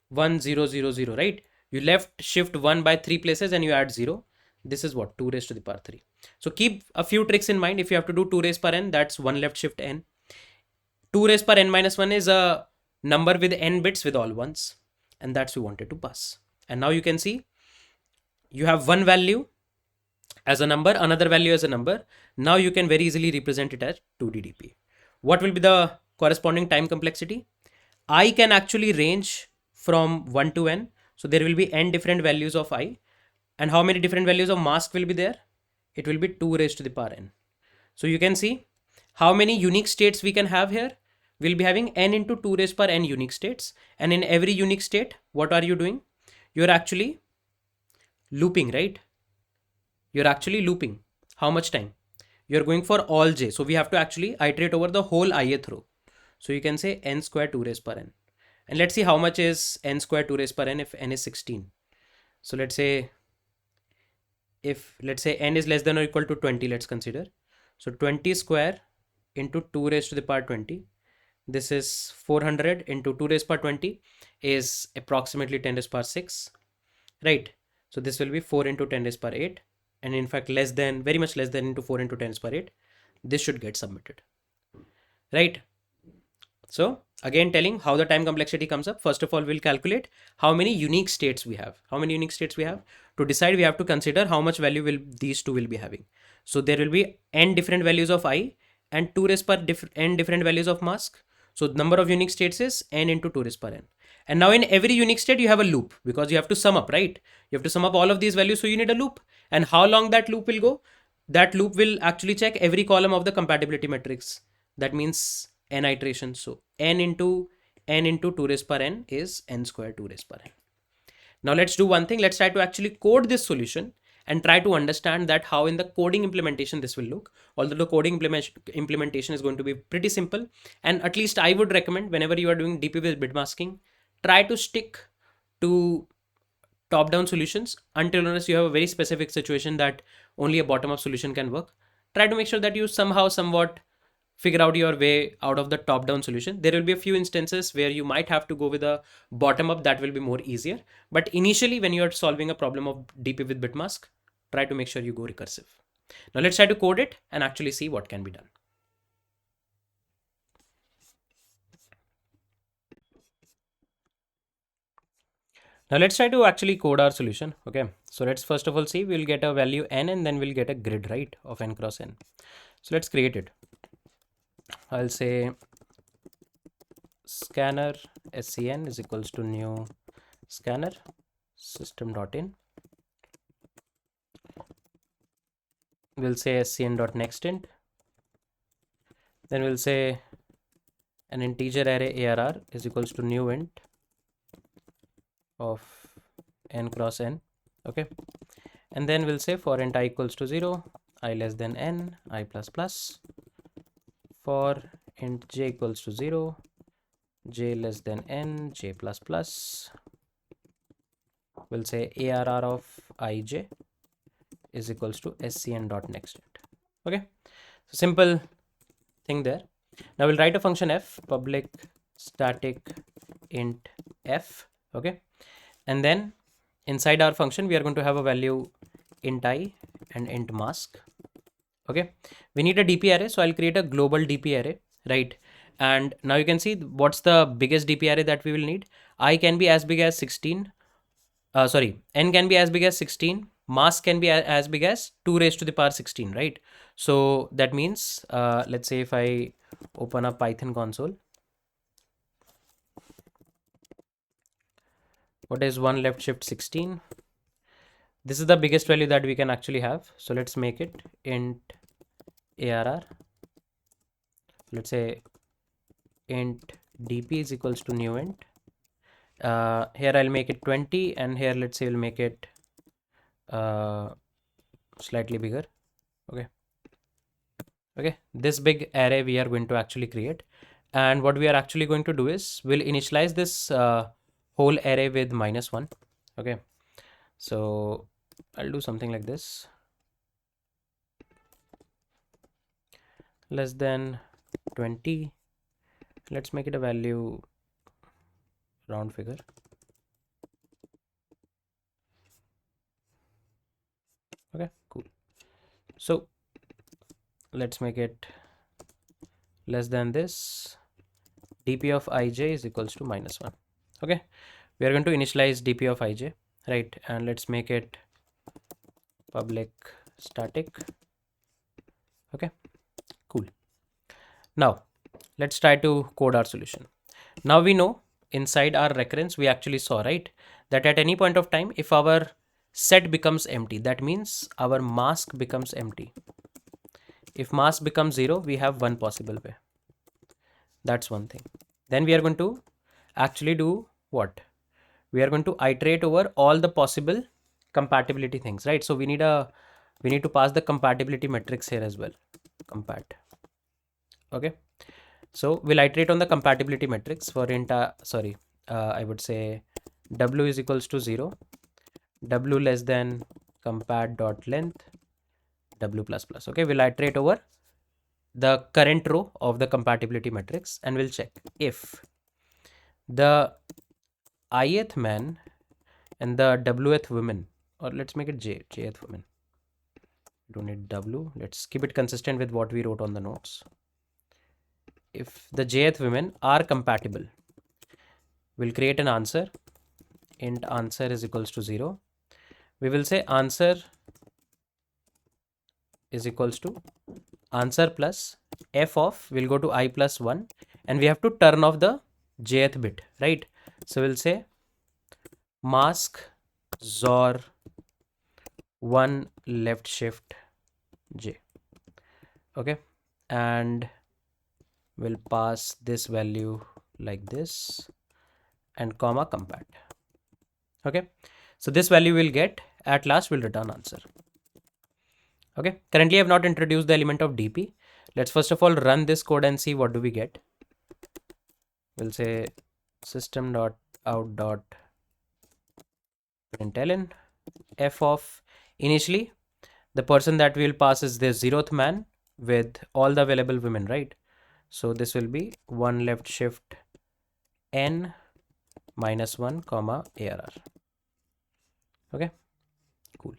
1, 0, 0, 0, right? You left shift 1 by 3 places and you add 0. This is what? 2 raised to the power 3. So keep a few tricks in mind. If you have to do 2 raised power n, that's 1 left shift n. 2 raised power n minus 1 is a number with n bits with all ones. And that's we wanted to pass. And now you can see you have one value as a number, another value as a number. Now you can very easily represent it as 2DDP. What will be the corresponding time complexity? I can actually range from 1 to n. So there will be n different values of I. And how many different values of mask will be there? It will be 2 raised to the power n. So you can see how many unique states we can have here. We'll be having n into 2 raised power n unique states. And in every unique state, what are you doing? You're actually looping, right? You're actually looping. How much time? You're going for all j. So we have to actually iterate over the whole ith row. So you can say n square 2 raised power n. And let's see how much is n square 2 raised power n if n is 16. So let's say if n is less than or equal to 20, let's consider. So 20 square into 2 raised to the power 20. This is 400 into 2 raised power 20 is approximately 10 raised power 6, right? So this will be 4 into 10 raised power 8. And in fact, less than, very much less than into 4 into 10 raised power 8. This should get submitted, right? So again, telling how the time complexity comes up. First of all, we'll calculate how many unique states we have. How many unique states we have? To decide, we have to consider how much value will these two will be having. So there will be n different values of I and 2 raised power n different values of mask. So the number of unique states is n into 2 raised power n. And now in every unique state, you have a loop because you have to sum up, right? You have to sum up all of these values. So you need a loop. And how long that loop will go? That loop will actually check every column of the compatibility matrix. That means n iterations. So n into 2 raised power n is n square 2 raised power n. Now let's do one thing. Let's try to actually code this solution and try to understand that how in the coding implementation this will look. Although the coding implementation is going to be pretty simple, and at least I would recommend whenever you are doing DP with bitmasking, try to stick to top-down solutions until unless you have a very specific situation that only a bottom-up solution can work. Try to make sure that you somewhat figure out your way out of the top-down solution. There will be a few instances where you might have to go with a bottom-up that will be more easier. But initially, when you are solving a problem of DP with bitmask, try to make sure you go recursive. Now let's try to code it and actually see what can be done. Now let's try to actually code our solution. Okay, so let's first of all see, we'll get a value n and then we'll get a grid, right, of n cross n. So let's create it. I'll say scanner scn is equals to new scanner system.in. We'll say scn.nextInt. Then we'll say an integer array arr is equals to new int of n cross n. Okay, and then we'll say for int I equals to 0, I less than n, I plus plus. For int j equals to 0, j less than n, j plus plus. We'll say ARR of ij is equals to scn dot next int. Okay, so simple thing there. Now we'll write a function f, public static int f. Okay, and then inside our function we are going to have a value int I and int mask. Okay, we need a dp array, so I'll create a global dp array, right? And now you can see what's the biggest dp array that we will need. I can be as big as 16, sorry, n can be as big as 16, mask can be as big as 2 raised to the power 16, right? So that means let's say if I open up Python console, what is 1 left shift 16? This is the biggest value that we can actually have. So let's make it int ARR. Let's say int dp is equals to new int. Here I'll make it 20, and here let's say we'll make it slightly bigger. Okay, this big array we are going to actually create, and what we are actually going to do is we'll initialize this whole array with -1. Okay, so I'll do something like this, less than 20. Let's make it a value round figure. Okay, cool. So let's make it less than this. dp of ij is equals to -1. Okay, we are going to initialize dp of ij, right? And let's make it public static. Okay, cool. Now let's try to code our solution. Now we know inside our recurrence we actually saw, right, that at any point of time if our set becomes empty, that means our mask becomes empty. If mask becomes 0, we have one possible way. That's one thing. Then we are going to actually do what? We are going to iterate over all the possible compatibility things, right? So we need to pass the compatibility metrics here as well. Compat. Okay, so we'll iterate on the compatibility metrics for int I would say w is equals to 0, w less than compat dot length, w plus plus. Okay, we'll iterate over the current row of the compatibility metrics, and we'll check if the ith man and the wth woman, or let's make it jth woman. Don't need w. Let's keep it consistent with what we wrote on the notes. If the jth women are compatible, we'll create an answer. Int answer is equals to 0. We will say answer is equals to answer plus f of, we'll go to I plus 1, and we have to turn off the jth bit, right? So we'll say mask zor 1 left shift j. Okay, and we'll pass this value like this and comma compat. Okay, so this value we'll get, at last we'll return answer. Okay, currently I have not introduced the element of dp. Let's first of all run this code and see what do we get. We'll say system.out.println f of, initially the person that we'll pass is the 0th man with all the available women, right? So this will be 1 left shift n -1 comma ARR. Okay, cool.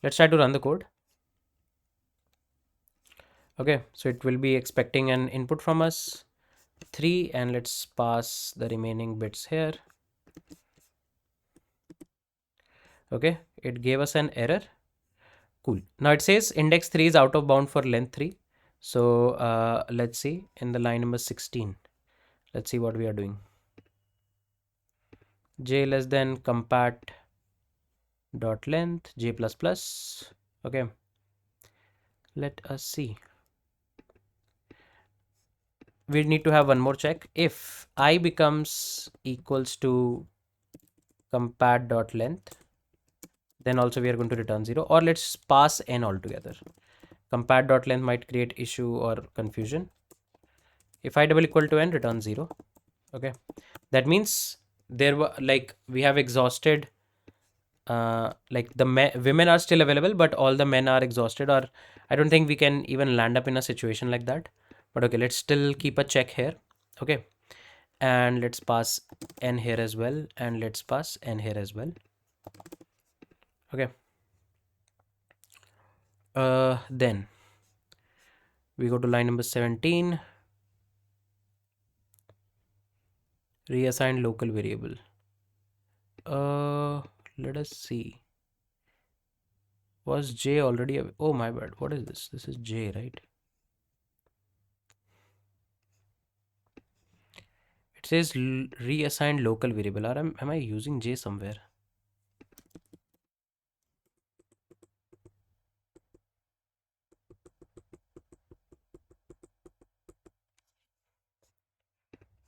Let's try to run the code. Okay, so it will be expecting an input from us 3, and let's pass the remaining bits here. Okay, it gave us an error. Cool. Now it says index 3 is out of bound for length 3. So let's see in the line number 16. Let's see what we are doing. J less than compat dot length j plus plus. Okay, let us see. We need to have one more check. If I becomes equals to compare.length, then also we are going to return 0, or let's pass n altogether. Compare.length might create issue or confusion. If I double equal to n, return 0. Okay, that means there were like we have exhausted like the women are still available, but all the men are exhausted, or I don't think we can even land up in a situation like that. But okay, let's still keep a check here. Okay, and let's pass n here as well, and let's pass n here as well. Okay, then we go to line number 17, reassign local variable. Let us see, was j already oh my bad, what is this? This is j, right? It says reassign local variable. Or am I using j somewhere?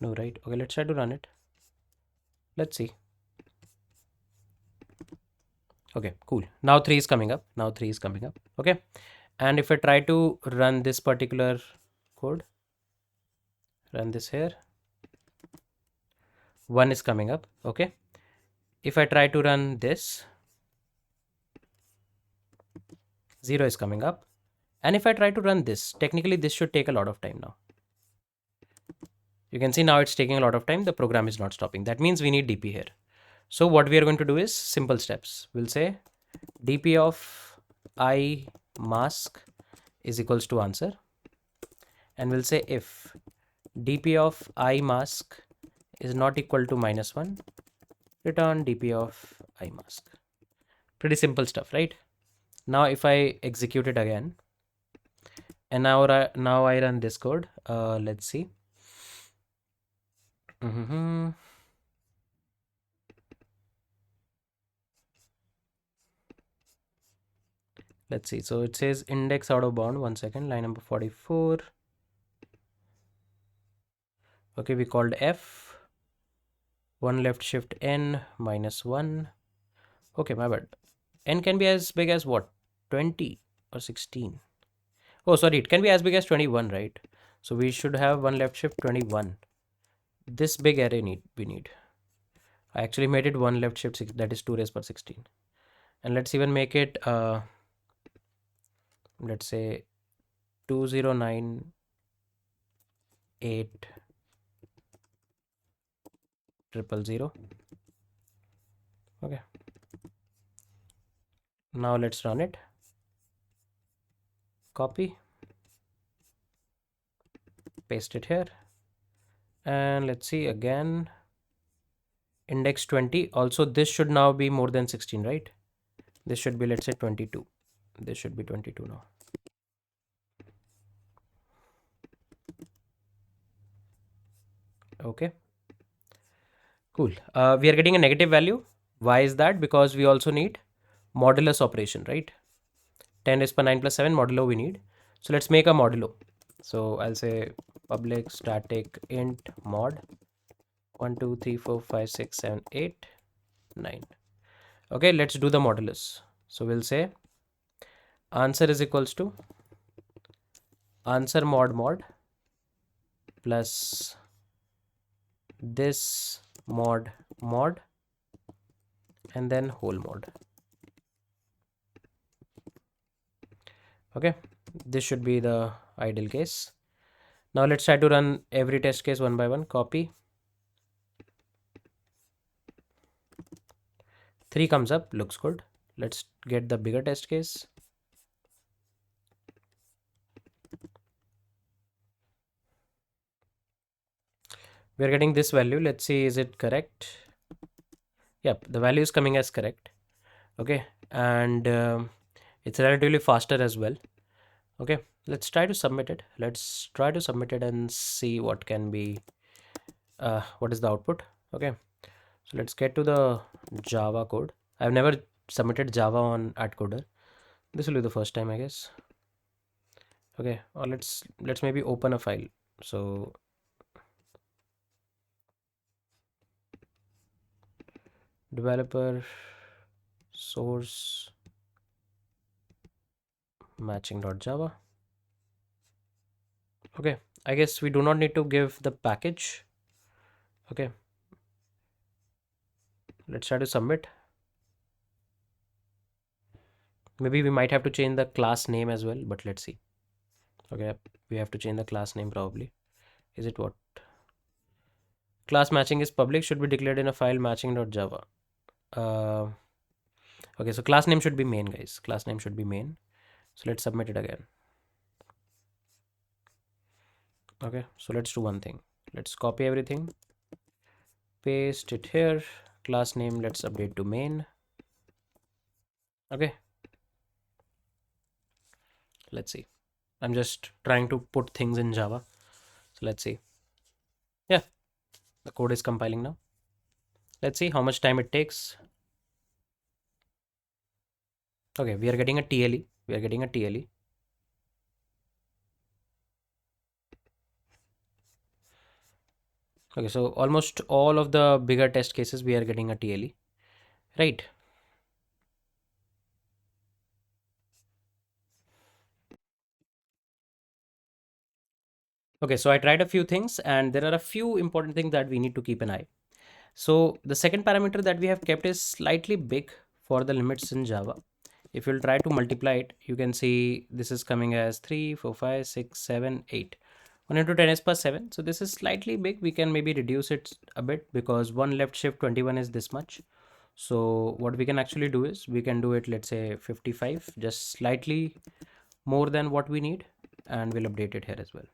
No, right? Okay, let's try to run it. Let's see. Okay, cool. Now 3 is coming up. Now 3 is coming up. Okay. And if I try to run this particular code, run this here, 1 is coming up. Okay. If I try to run this, 0 is coming up. And if I try to run this, technically this should take a lot of time now. You can see now it's taking a lot of time. The program is not stopping. That means we need DP here. So what we are going to do is simple steps. We'll say DP of I mask is equals to answer. And we'll say if DP of I mask is not equal to -1, return DP of I mask. Pretty simple stuff, right? Now if I execute it again, and now I run this code, let's see. Let's see. So it says index out of bound. 1 second. Line number 44. Okay, we called f. 1 left shift n -1. Okay, my bad. N can be as big as what? 20 or 16? Oh, sorry. It can be as big as 21, right? So we should have 1 left shift 21. This big array we need. I actually made it 1 left shift 6, that is 2 raised per 16. And let's even make it let's say 2098 000. Okay, now let's run it. Copy, paste it here, and let's see again. Index 20. Also this should now be more than 16, right? This should be, let's say, 22. This should be 22 now. Okay, cool. We are getting a negative value. Why is that? Because we also need modulus operation, right? 10 raised per 9 plus 7 modulo we need. So let's make a modulo. So I'll say public static int mod 1 2 3 4 5 6 7 8 9. Okay, let's do the modulus. So we'll say answer is equals to answer mod plus this mod and then whole mod. Okay, this should be the ideal case. Now let's try to run every test case one by one. Copy. 3 comes up, looks good. Let's get the bigger test case. We're getting this value. Let's see, is it correct? Yep, the value is coming as correct. Okay, and it's relatively faster as well. Okay, let's try to submit it. Let's try to submit it and see what can be what is the output. Okay, so let's get to the Java code. I've never submitted Java on AtCoder. This will be the first time, I guess. Okay, or let's maybe open a file. So developer source matching.java. Okay, I guess we do not need to give the package. Okay, let's try to submit. Maybe we might have to change the class name as well, but let's see. Okay, we have to change the class name probably. Is it what? Class matching is public, should be declared in a file matching.java. Uh, okay, so class name should be main, guys. Class name should be main. So let's submit it again. Okay, so let's do one thing. Let's copy everything, paste it here. Class name, let's update to main. Okay, let's see. I'm just trying to put things in Java. So let's see. Yeah, the code is compiling now. Let's see how much time it takes. Okay, we are getting a TLE. We are getting a TLE. Okay, so almost all of the bigger test cases we are getting a TLE, right? Okay, so I tried a few things and there are a few important things that we need to keep an eye. So the second parameter that we have kept is slightly big for the limits in Java. If you'll try to multiply it, you can see this is coming as 3, 4, 5, 6, 7, 8. 1 into 10 is plus 7. So this is slightly big. We can maybe reduce it a bit because 1 left shift 21 is this much. So what we can actually do is we can do it, let's say 55, just slightly more than what we need, and we'll update it here as well.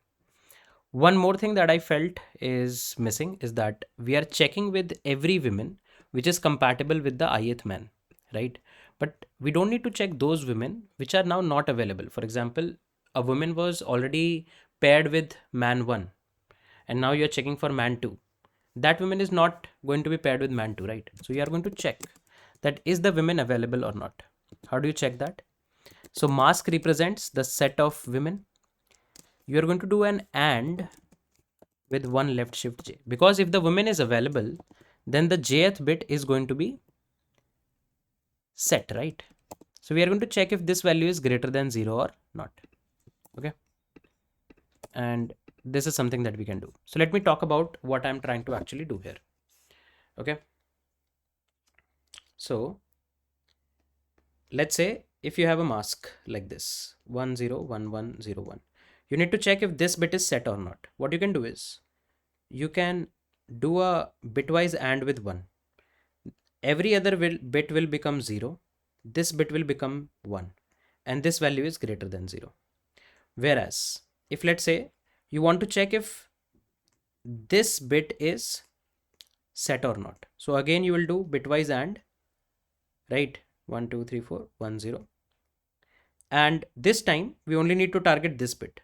One more thing that I felt is missing is that we are checking with every woman which is compatible with the ith man, right? But we don't need to check those women which are now not available. For example, a woman was already paired with man 1 and now you're checking for man 2. That woman is not going to be paired with man 2, right? So you are going to check that is the women available or not. How do you check that? So mask represents the set of women. You are going to do an AND with one left shift J, because if the woman is available, then the jth bit is going to be set, right? So we are going to check if this value is greater than 0 or not. Okay, and this is something that we can do. So let me talk about what I'm trying to actually do here. Okay, so let's say if you have a mask like this 101101, you need to check if this bit is set or not. What you can do is you can do a bitwise AND with 1. Every other bit will become 0, this bit will become 1, and this value is greater than 0. Whereas if let's say you want to check if this bit is set or not, so again you will do bitwise AND, right? 1 2 3 4 1 0, and this time we only need to target this bit.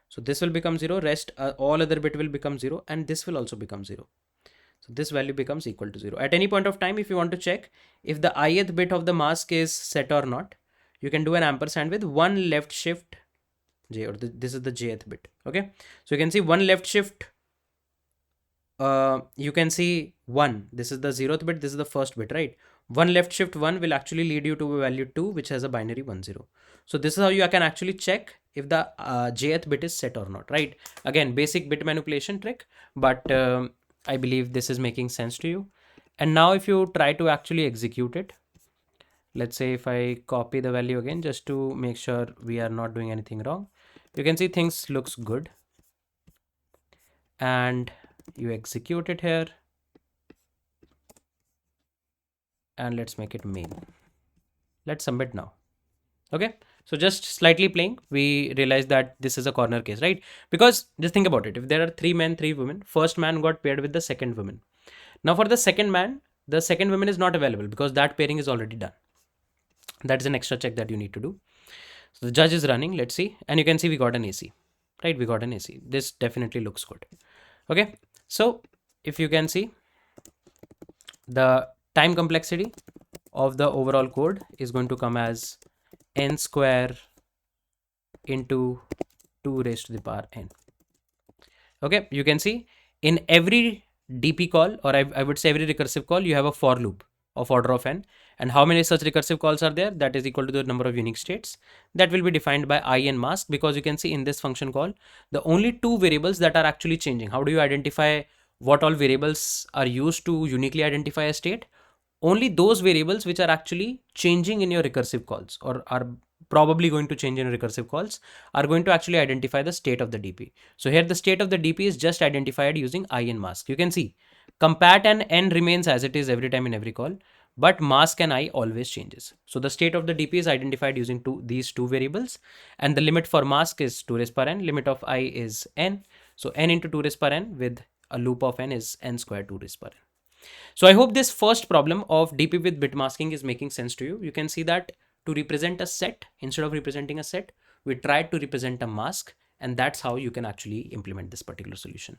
So this will become 0, rest all other bit will become 0, and this will also become 0. So this value becomes equal to 0. At any point of time, if you want to check if the ith bit of the mask is set or not, you can do an ampersand with one left shift J, or this is the jth bit. Okay, so you can see one left shift, you can see 1, this is the 0th bit, this is the first bit, right? One left shift 1 will actually lead you to a value 2 which has a binary 1 0. So this is how you can actually check if the jth bit is set or not, right? Again, basic bit manipulation trick, but I believe this is making sense to you. And now if you try to actually execute it, let's say if I copy the value again just to make sure we are not doing anything wrong, you can see things looks good, and you execute it here, and let's make it main. Let's submit now. Okay, so just slightly playing, we realize that this is a corner case, right? Because just think about it, if there are 3 men 3 women, first man got paired with the second woman. Now for the second man, the second woman is not available because that pairing is already done. That's an extra check that you need to do. So the judge is running, let's see, and you can see we got an AC, right? We got an AC. This definitely looks good. Okay, so if you can see, the time complexity of the overall code is going to come as n square into 2 raised to the power n. Okay, you can see in every DP call, or I would say every recursive call, you have a for loop. of order of n, and how many such recursive calls are there? That is equal to the number of unique states. That will be defined by I and mask, because you can see in this function call, the only two variables that are actually changing. How do you identify what all variables are used to uniquely identify a state? Only those variables which are actually changing in your recursive calls, or are probably going to change in recursive calls, are going to actually identify the state of the DP. So here the state of the DP is just identified using I and mask. You can see compat and n remains as it is every time in every call, but mask and I always changes. So the state of the DP is identified using these two variables, and the limit for mask is 2 raised per n, limit of I is n. So n into 2 raised per n with a loop of n is n square 2 raised per n. So I hope this first problem of DP with bit masking is making sense to you. You can see that to represent a set, instead of representing a set, we tried to represent a mask, and that's how you can actually implement this particular solution.